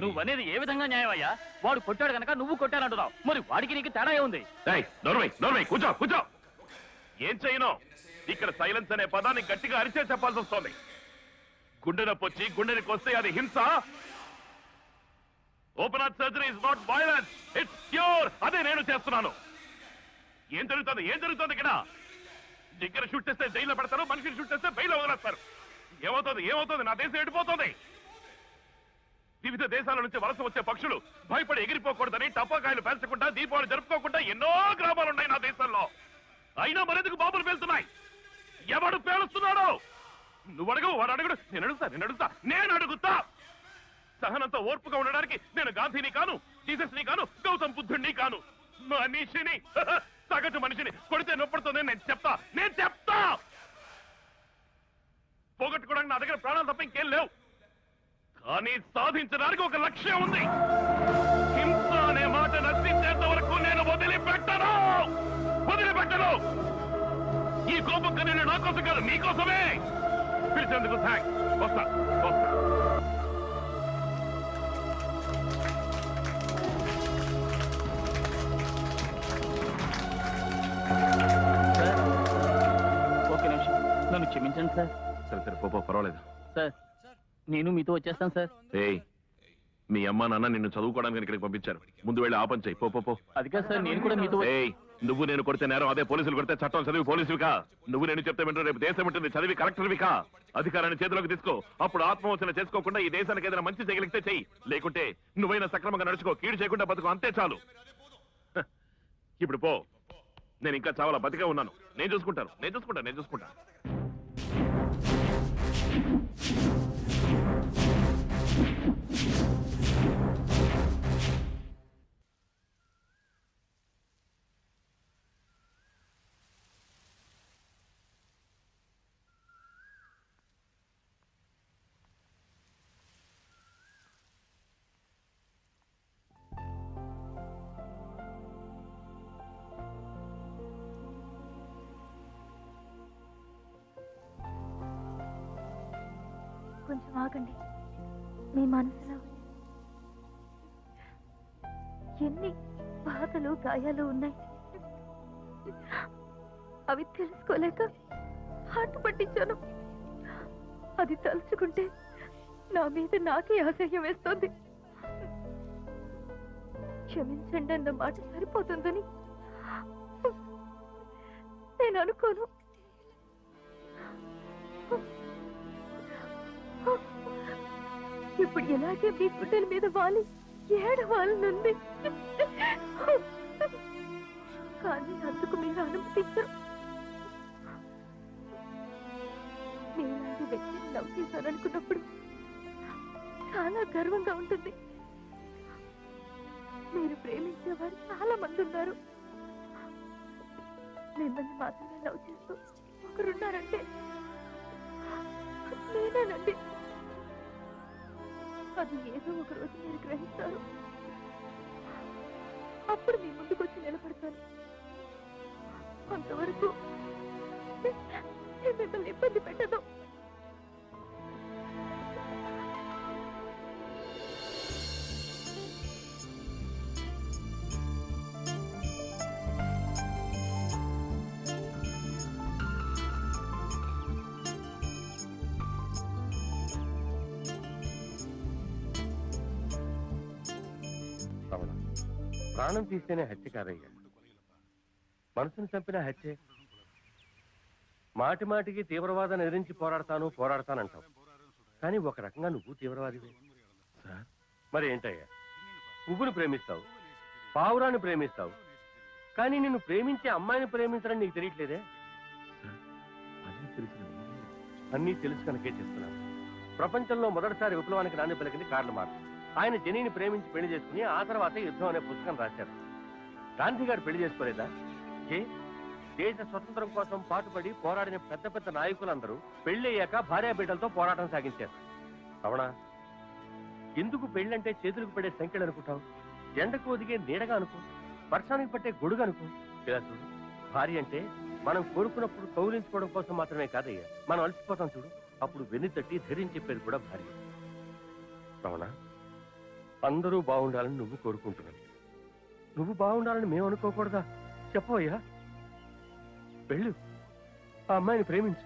నువ్వనేది ఏ విధంగా న్యాయమయ్యా? వాడు కొట్టాడు కనుక నువ్వు కొట్టానంటున్నావు, మరి వాడికి నీకు తేడా ఉంది? నోర్వై, కూర్చో కూర్చో. ఏం చేయను? ఇక్కడ సైలెన్స్ అనే పదాన్ని గట్టిగా అరిచే చెప్పాల్సి వస్తోంది. గుండె నొప్పి వచ్చి గుండెని కొస్తే అది హింస. Open heart surgery is not violence, it's cure. అదే నేను చేస్తున్నాను. ఏం జరుగుతుంది ఇక్కడ? దగ్గర షూట్ చేస్తే జైల్లో పెడతారు, మనిషిని షూట్ చేస్తే బయలు వదిలేస్తారు. ఏమవుతుంది? నా దేశం ఎడిపోతుంది. వివిధ దేశాల నుంచి వలస వచ్చే పక్షులు భయపడి ఎగిరిపోకూడదని టపాకాయలు పేల్చకుండా, దీపావళి జరుపుకోకుండా ఎన్నో గ్రామాలు ఉన్నాయి నా దేశంలో. అయినా మరెందుకు బాంబులు పేలుతున్నాయి? ఎవడు పేలుస్తున్నాడు? నువ్వు అడుగు, వాడు అడుగుడు, నేను అడుగుతా. సహనంతో ఓర్పుగా ఉండడానికి నేను గాంధీని కాను, జీసస్ని కాను, గౌతమ్ బుద్ధుడిని కాను. మనిషిని, సగటు మనిషిని కొడితే నొప్పుడుతుంది. నేను చెప్తా. పోగొట్టుకోవడానికి నా దగ్గర ప్రాణాలు తప్ప ఇంకేం లేవు. కానీ సాధించడానికి ఒక లక్ష్యం ఉంది. హింస అనే మాట నశించేంత వరకు నేను వదిలిపెట్టను. ఈ కోపం కన్నా నా కోసం కాదు, మీకోసమే. పిలిచేందుకు థ్యాంక్స్. వస్తా. ఒక నిమిషం, నన్ను క్షమించండి సార్. సరే పర్వాలేదు సార్, నేను మీతో వచ్చేస్తాను సార్. మీ అమ్మా నాన్న నిన్ను చదువుకోవడానికి ఇక్కడికి పంపించారు. ముందు వెళ్ళి ఆపం చెయ్యి. పో. అది కాదు సార్, నేను కూడా మీతో. నువ్వు నేను కొడితే నేరం, అదే పోలీసులు కొడితే చట్టం. చదివి పోలీసువికా? నువ్వు నేను చెప్తే వింటూ రేపు దేశం ఉంటుంది. చదివి కలెక్టర్వికా? అధికారాన్ని చేతిలోకి తీసుకో. అప్పుడు ఆత్మవంచన చేసుకోకుండా ఈ దేశానికి ఏదైనా మంచి చేయగలిగితే చెయ్యి. లేకుంటే నువ్వైనా సక్రమంగా నడుచుకో. కీడు చేయకుండా బతుకు, అంతే చాలు. ఇప్పుడు పో. నేను ఇంకా చాలా బతిగా ఉన్నాను. నేను చూసుకుంటాను. కొంచెం ఆగండి. మీ మనసులో ఎన్ని బాధలు, గాయాలు ఉన్నాయి. అవి తెలుసుకోలేక హార్ట్ పట్టించాను. అది తలుచుకుంటే నా మీద నాకే అసహ్యం వేస్తోంది. క్షమించండి అన్న మాట సరిపోతుందని నేను అనుకోను. ఇప్పుడు ఎలాగే మీ గుడ్డల మీద వాలి ఏడవాలనుంది. కానీ అందుకు మీరు అనుమతించరు. మీలాంటి వ్యక్తిని లవ్ చేశాననుకున్నప్పుడు చాలా గర్వంగా ఉంటుంది. మీరు ప్రేమించేవారు చాలా మంది ఉన్నారు. మిమ్మల్ని మాత్రమే లవ్ చేస్తూ ఒకరున్నారంటే నేనేనండి. అది ఏదో ఒక రోజు మీరు గ్రహిస్తారు. అప్పుడు మీ ముందుకు వచ్చి నిలబడతాను. అంతవరకు మిమ్మల్ని ఇబ్బంది పెట్టదు. ప్రాణం తీస్తేనే హత్య కాదయ్యా, మనసును చంపిన హత్యే. మాటి మాటికి తీవ్రవాదాన్ని ఎదిరించి పోరాడతానంటావు, కానీ ఒక రకంగా నువ్వు తీవ్రవాదివే. మరి ఏంటయ్యా, పువ్వును ప్రేమిస్తావు, పావురాన్ని ప్రేమిస్తావు, కానీ నిన్ను ప్రేమించే అమ్మాయిని ప్రేమించడం నీకు తెలియట్లేదే? అన్నీ తెలుసు కనుకే చేస్తున్నావు. ప్రపంచంలో మొదటిసారి విప్లవానికి నాంది పలికింది కార్ల్ మార్క్స్. ఆయన జెనీని ప్రేమించి పెళ్లి చేసుకుని ఆ తర్వాత యుద్ధం అనే పుస్తకం రాశారు. గాంధీ గారు పెళ్లి చేసుకోలేదా? దేశ స్వతంత్రం కోసం పాటుపడి పోరాడిన పెద్ద పెద్ద నాయకులందరూ పెళ్లయ్యాక భార్యాబిడ్డలతో పోరాటం సాగించారు. అవునా? ఎందుకు పెళ్ళంటే చేతులకు పడే సంఖ్యలు అనుకుంటావు? ఎండకు ఒదిగే నీడగా అనుకో, వర్షానికి పట్టే గొడుగు అనుకో. ఇలా చూడు, భార్య అంటే మనం కోరుకున్నప్పుడు కౌలించుకోవడం కోసం మాత్రమే కాదయ్యా. మనం అలసిపోతాం చూడు, అప్పుడు వెన్ను తట్టి ధైర్యం చెప్పేది కూడా భార్య. అవునా? అందరూ బాగుండాలని నువ్వు కోరుకుంటున్నావు, నువ్వు బాగుండాలని మేము అనుకోకూడదా? చెప్పవయ్యా, వెళ్ళు, ఆ అమ్మాయిని ప్రేమించు.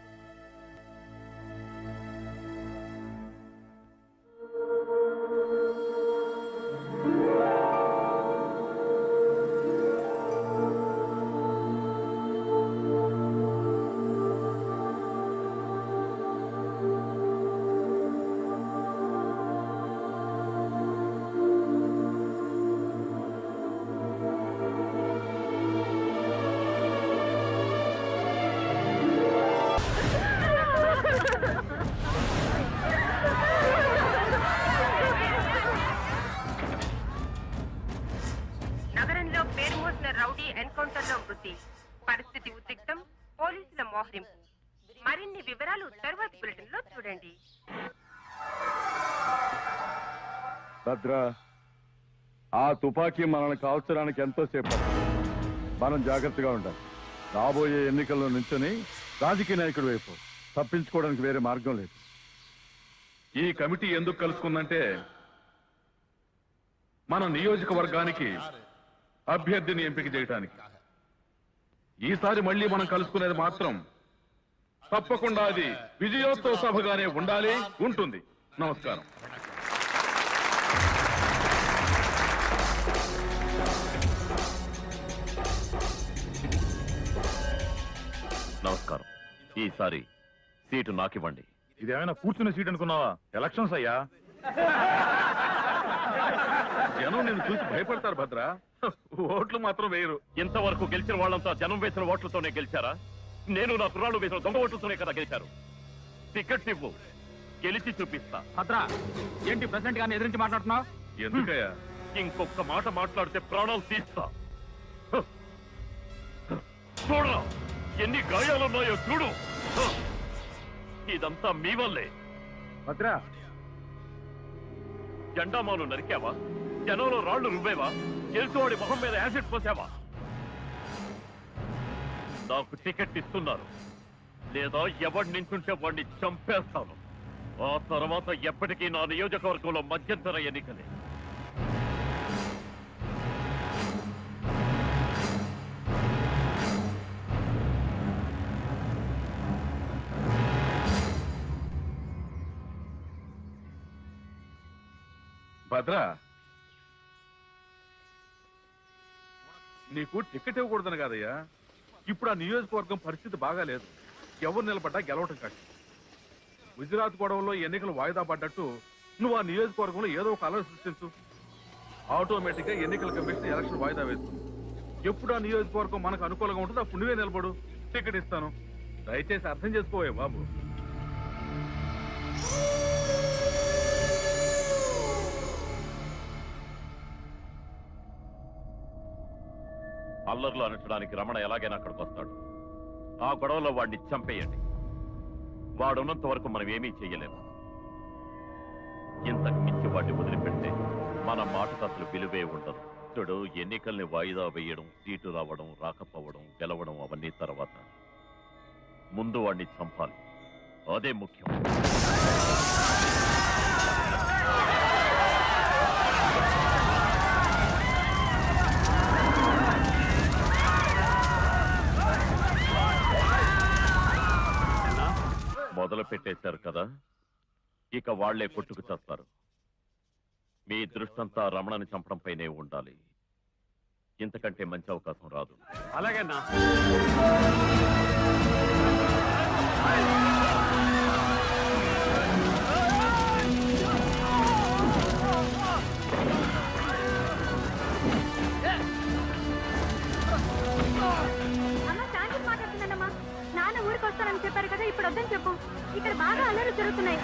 నగరంలో పేరు మోసిన రౌడీ ఎన్కౌంటర్లో మృతి, పరిస్థితి ఉద్రిక్తం, పోలీసుల మోహరింపు. మరిన్ని వివరాలు తరువాతి బులెటిన్ లో చూడండి. భద్ర, ఆ తుపాకీ మనల్ని కాల్చడానికి ఎంతో సేపు, మనం జాగ్రత్తగా ఉండాలి. రాబోయే ఎన్నికల్లో నుంచొని రాజకీయ నాయకుడి వైపు తప్పించుకోవడానికి వేరే మార్గం లేదు. ఈ కమిటీ ఎందుకు కలుసుకుందంటే మన నియోజకవర్గానికి అభ్యర్థిని ఎంపిక చేయడానికి. ఈసారి మళ్ళీ మనం కలుసుకునేది మాత్రం తప్పకుండా అది విజయోత్సవ సభగానే ఉండాలి, ఉంటుంది. నమస్కారం. నమస్కారం. ఈసారి సీటు నాకివ్వండి. ఇదేమైనా కూర్చునే సీట్ అనుకున్నావా? ఎలక్షన్స్ అయ్యా. జనం నిన్ను చూసి భయపడతారు భద్ర, ఓట్లు మాత్రం వేయరు. ఇంతవరకు గెలిచిన వాళ్ళంతా జనం వేసిన ఓట్లతోనే గెలిచారా? నేను నా కుర్రాళ్ళు వేసిన దొంగ ఓట్లతోనే కదా గెలిచారు. టికెట్ ఇవ్వు, గెలిచి చూపిస్తా. భద్రా, ఏంటి ప్రెసిడెంట్ గారిని ఎదిరించి మాట్లాడుతున్నావు? ఎందుకయ్యా? ఇంకొక మాట మాట్లాడితే ప్రాణాలు తీస్తా. చూడరా, ఎన్ని గాయాలున్నాయో చూడు. ఇదంతా మీ వల్లే. భద్రా, జెండామాను నరికావా? జనంలో రాళ్లు రువ్వేవా? గెలిచేవాడి మొహం మీద యాసిడ్ పోసావా? నాకు టికెట్ ఇస్తున్నారు, లేదా ఎవరి నించుంటే వాడిని చంపేస్తాను. ఆ తర్వాత ఎప్పటికీ నా నియోజకవర్గంలో మధ్యంతర ఎన్నికలే. భద్ర, నీకు టికెట్ ఇవ్వకూడదని కాదయ్యా, ఇప్పుడు ఆ నియోజకవర్గం పరిస్థితి బాగాలేదు. ఎవరు నిలబడ్డా గెలవటం కష్టం. గుజరాత్ గొడవలో ఎన్నికలు వాయిదా పడ్డట్టు నువ్వు ఆ నియోజకవర్గంలో ఏదో ఒక అలర్ సృష్టించు. ఆటోమేటిక్ గా ఎన్నికల కమిషన్ ఎలక్షన్ వాయిదా వేస్తుంది. ఎప్పుడు ఆ నియోజకవర్గం మనకు అనుకూలంగా ఉంటుందో అప్పుడు నువ్వే నిలబడు, టికెట్ ఇస్తాను. దయచేసి అర్థం చేసుకోవే బాబు. అల్లర్లు అనటడానికి రమణ ఎలాగైనా అక్కడికి వస్తాడు. ఆ గొడవలో వాడిని చంపేయండి. వాడున్నంత వరకు మనం ఏమీ చెయ్యలేము. ఇంతకు మించి వాడిని వదిలిపెడితే మన మాటకు అసలు విలువే ఉండదు. చూడు, ఎన్నికల్ని వాయిదా వేయడం, సీటు రావడం, రాకపోవడం, గెలవడం అవన్నీ తర్వాత, ముందు వాడిని చంపాలి. అదే ముఖ్యం. మొదలు పెట్టేశారు కదా, ఇక వాళ్లే కొట్టుకు చేస్తారు. మీ దృష్టంతా రమణని చంపడంపైనే ఉండాలి. ఇంతకంటే మంచి అవకాశం రాదు. అలాగేనా? అమ్మ శాంతి మాట్లాడుతున్నానమ్మా. నాన్న ఊరికి వస్తానని చెప్పారు కదా, ఇప్పుడు వద్దని చెప్పు. ఇక్కడ బాగా అల్లరి జరుగుతున్నాయి.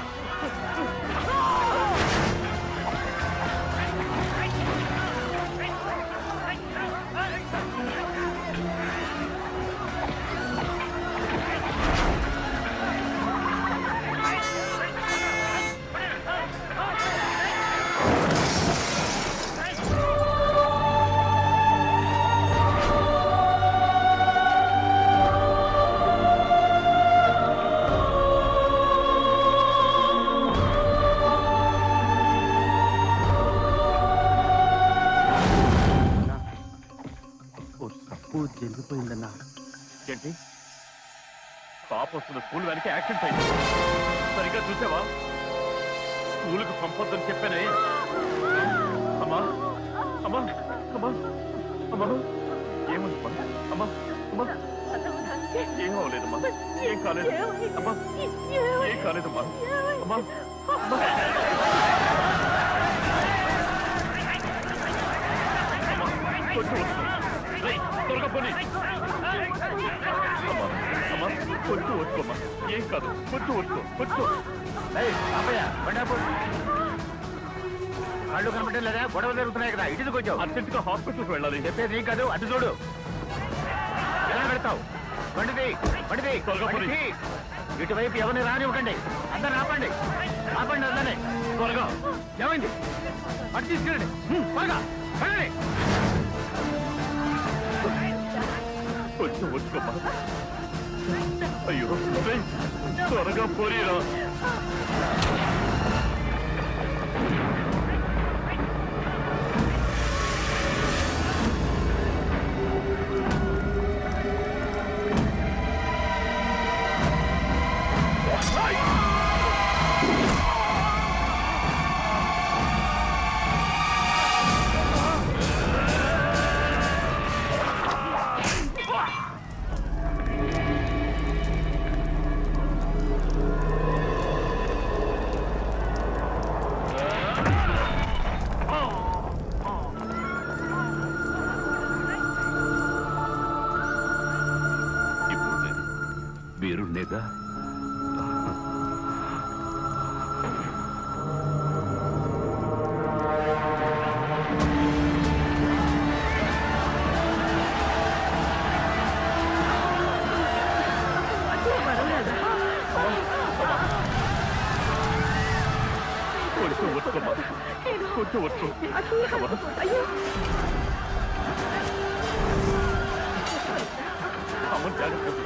జరిగిపోయిందన్నా. ఏంటి పాప వస్తున్న స్కూల్ వెనక యాక్సిడెంట్ అయింది. సరిగ్గా చూసావా? స్కూల్కి పంపొద్దని చెప్పానే. అమ్మా అమ్మా అమ్మా అమ్మా ఏమమ్మా? అమ్మా అమ్మా ఏం అవ్వలేదమ్మా. ఏం కాలేదు అమ్మా. ఏం కాలేదమ్మా. అమ్మా కొంచెం త్వరగా పోనీ. అమ్మా కొంచెం వచ్చుకోమ్మా. ఏం కాదు, కొంచెం వచ్చుకో. కొంచెం కళ్ళు కనబడటం లేదా? గొడవ జరుగుతున్నాయి కదా, ఇటు కొంచెం అర్జెంట్ గా హాస్పిటల్కి వెళ్ళాలి. చెప్పేది నీకు కాదు, అటు చూడు. ఎలా పెడతావు? బండిది బండిది బండిది. ఇటువైపు ఎవరిని రానివ్వకండి. అందరిని ఆపండి, ఆపండి అందరినీ. త్వరగా. ఏమైంది? అటు తీసుకెళ్ళండి, త్వరగా వెళ్ళండి. కొంచెం వచ్చుకోమ్మా. అయ్యో త్వరగా పోనీరా. వీరుణ్ణేగా కొంచెం వచ్చుకోమ్మా. కొంచెం వచ్చు. అమ్మ జాగ్రత్త.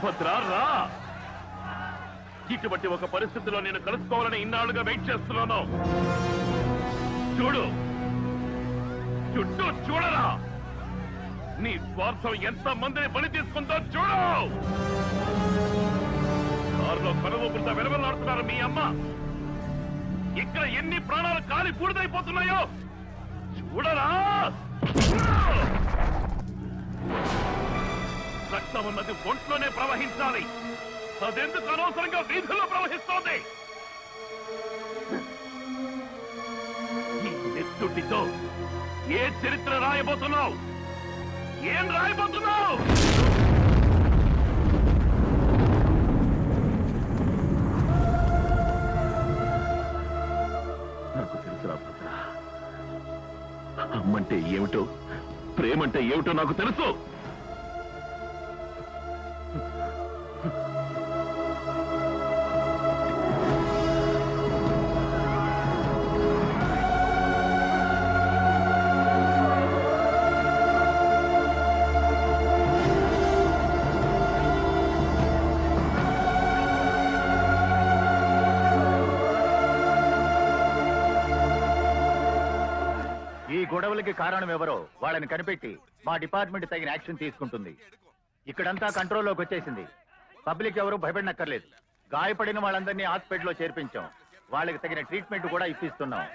భద్రా రా. ఇటువంటి ఒక పరిస్థితిలో నేను కలుసుకోవాలని ఇన్నాళ్లుగా వెయిట్ చేస్తున్నాను. చూడు, చుట్టూ చూడరా. నీ స్వార్థం ఎంత మందిని బలి తీసుకుందో చూడు. కారులో కనుమూపులతో వెలవెల్లాడుతున్నారు మీ అమ్మ. ఇక్కడ ఎన్ని ప్రాణాలు కాలి బూడిదైపోతున్నాయో చూడరా. రక్తం ఉన్నది ఒంట్లోనే ప్రవహించాలి. అదెందుకు అనవసరంగా వీధుల్లో ప్రవహిస్తోంది? ఈ నెత్తుటితో ఏ చరిత్ర రాయబోతున్నావు? ఏం రాయబోతున్నావు? నాకు తెలుసురా భద్ర, అమ్మంటే ఏమిటో, ప్రేమంటే ఏమిటో నాకు తెలుసు. ఈ గొడవలకి కారణం ఎవరో వాళ్ళని కనిపెట్టి మా డిపార్ట్మెంట్ తగిన యాక్షన్ తీసుకుంటుంది. ఇక్కడంతా కంట్రోల్లోకి వచ్చేసింది. పబ్లిక్ ఎవరు భయపడినక్కర్లేదు. గాయపడిన వాళ్ళందరినీ హాస్పిటల్లో చేర్పించాం. వాళ్ళకి తగిన ట్రీట్మెంట్ కూడా ఇప్పిస్తున్నాం.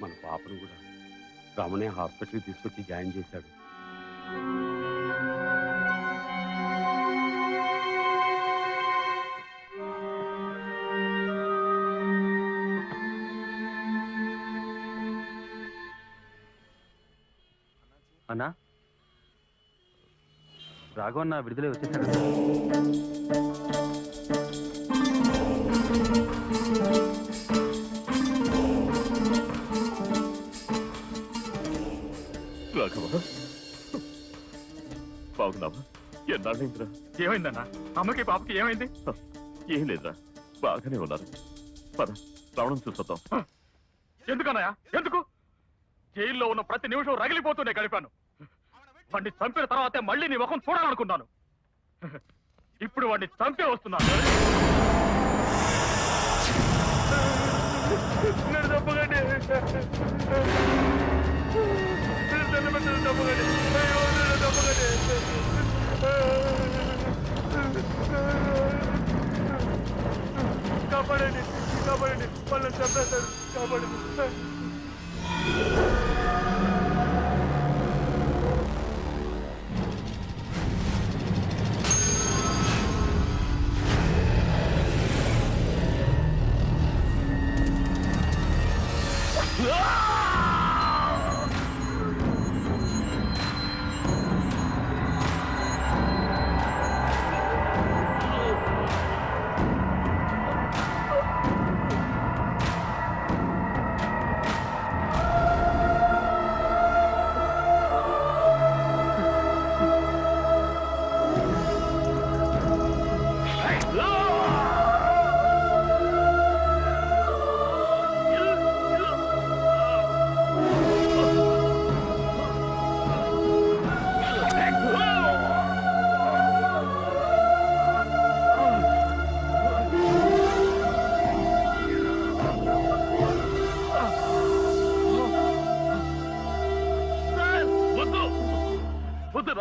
మన పాపను కూడా రమణే హాస్పిటల్కి తీసుకొచ్చి జాయిన్ చేశాడు. అన్నా రాఘవన్న విడుదల వచ్చేసాడు. రాఘవ బాగున్నావా? ఎన్నాళ్ళైందిరా? ఏమైందన్నా? అమ్మకి పాపకి ఏమైంది? ఏం లేదురా, బాగానే ఉన్నారు. పద రావడం చూసొద్దాం. ఎందుకన్నాయా? ఎందుకు? జైల్లో ఉన్న ప్రతి నిమిషం రగిలిపోతూనే గడిపాను. వాడిని చంపిన తర్వాతే మళ్ళీ నీ ముఖం చూడాలనుకున్నాను. ఇప్పుడు వాడిని చంపే వస్తున్నాను. కాపాడండి, కాపాడండి, వాళ్ళని చంపేస్తారు, కాపాడండి.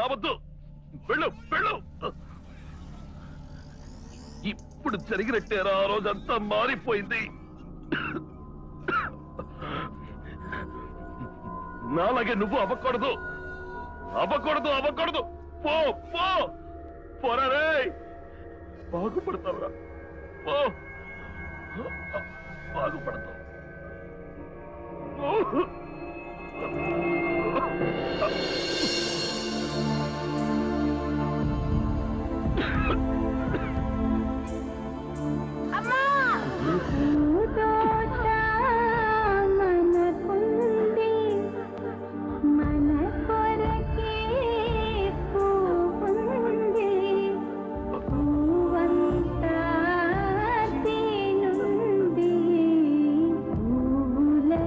రావద్దు, వెళ్ళు వెళ్ళు. ఇప్పుడు జరిగినట్టేరా, ఆ రోజంతా మారిపోయింది. నాలాగే నువ్వు అవ్వకూడదు, అవ్వకూడదు, అవ్వకూడదు. పో పో పోరాడే, బాగుపడతావురా, పో బాగుపడతావు. పూలనే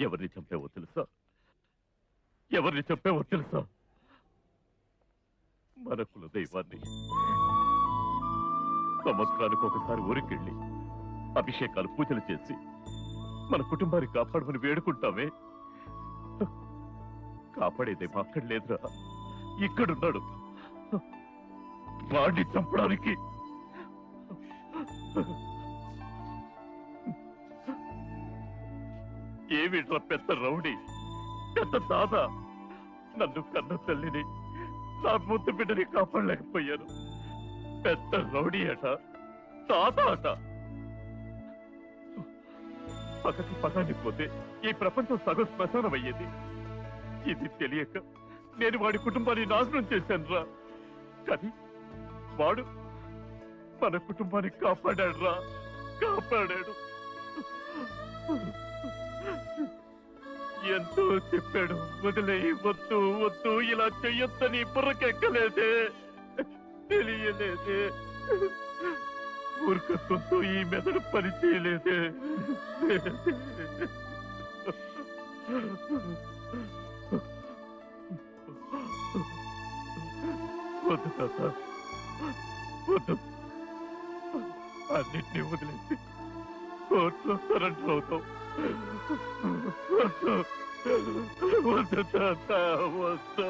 ఎవరిని చంపావో తెలుసా? ఎవరిని చంపావో తెలుసా? మన కుల దైవాన్ని. సంవత్సరానికి ఒకసారి ఊరికెళ్ళి అభిషేకాలు పూజలు చేసి మన కుటుంబాన్ని కాపాడమని వేడుకుంటామే. కాపాడేదేమో అక్కడ లేదురా, ఇక్కడున్నాడు. వాడిని చంపడానికి ఏమిట్రా పెద్ద రౌడీ, పెద్ద దాదా. నన్ను కన్న తల్లిని, నా ముద్దు బిడ్డని కాపాడలేకపోయాను. పెద్ద రౌడీ అట, దాదా అట. పక్కకి పగానికి పోతే ఈ ప్రపంచం సగం శ్మశానం అయ్యేది. ఇది తెలియక నేను వాడి కుటుంబాన్ని నాశనం చేశాను రా. కానీ వాడు మన కుటుంబాన్ని కాపాడాడు రా, కాపాడాడు. ఎంతో చెప్పాడు, వదిలే, వద్దు వద్దు, ఇలా చెయ్యొద్దని బుర్రకెక్కలేదే, తెలియలేదే. మూర్ఖత్వంతో ఈ మెదడు పని చేయలేదే. వద్దు తాత, వద్దు. అన్నిటినీ వదిలేసి కోర్టులో సరెండర్ అవుతాం. వద్దు, వద్దు తాత, వద్దు.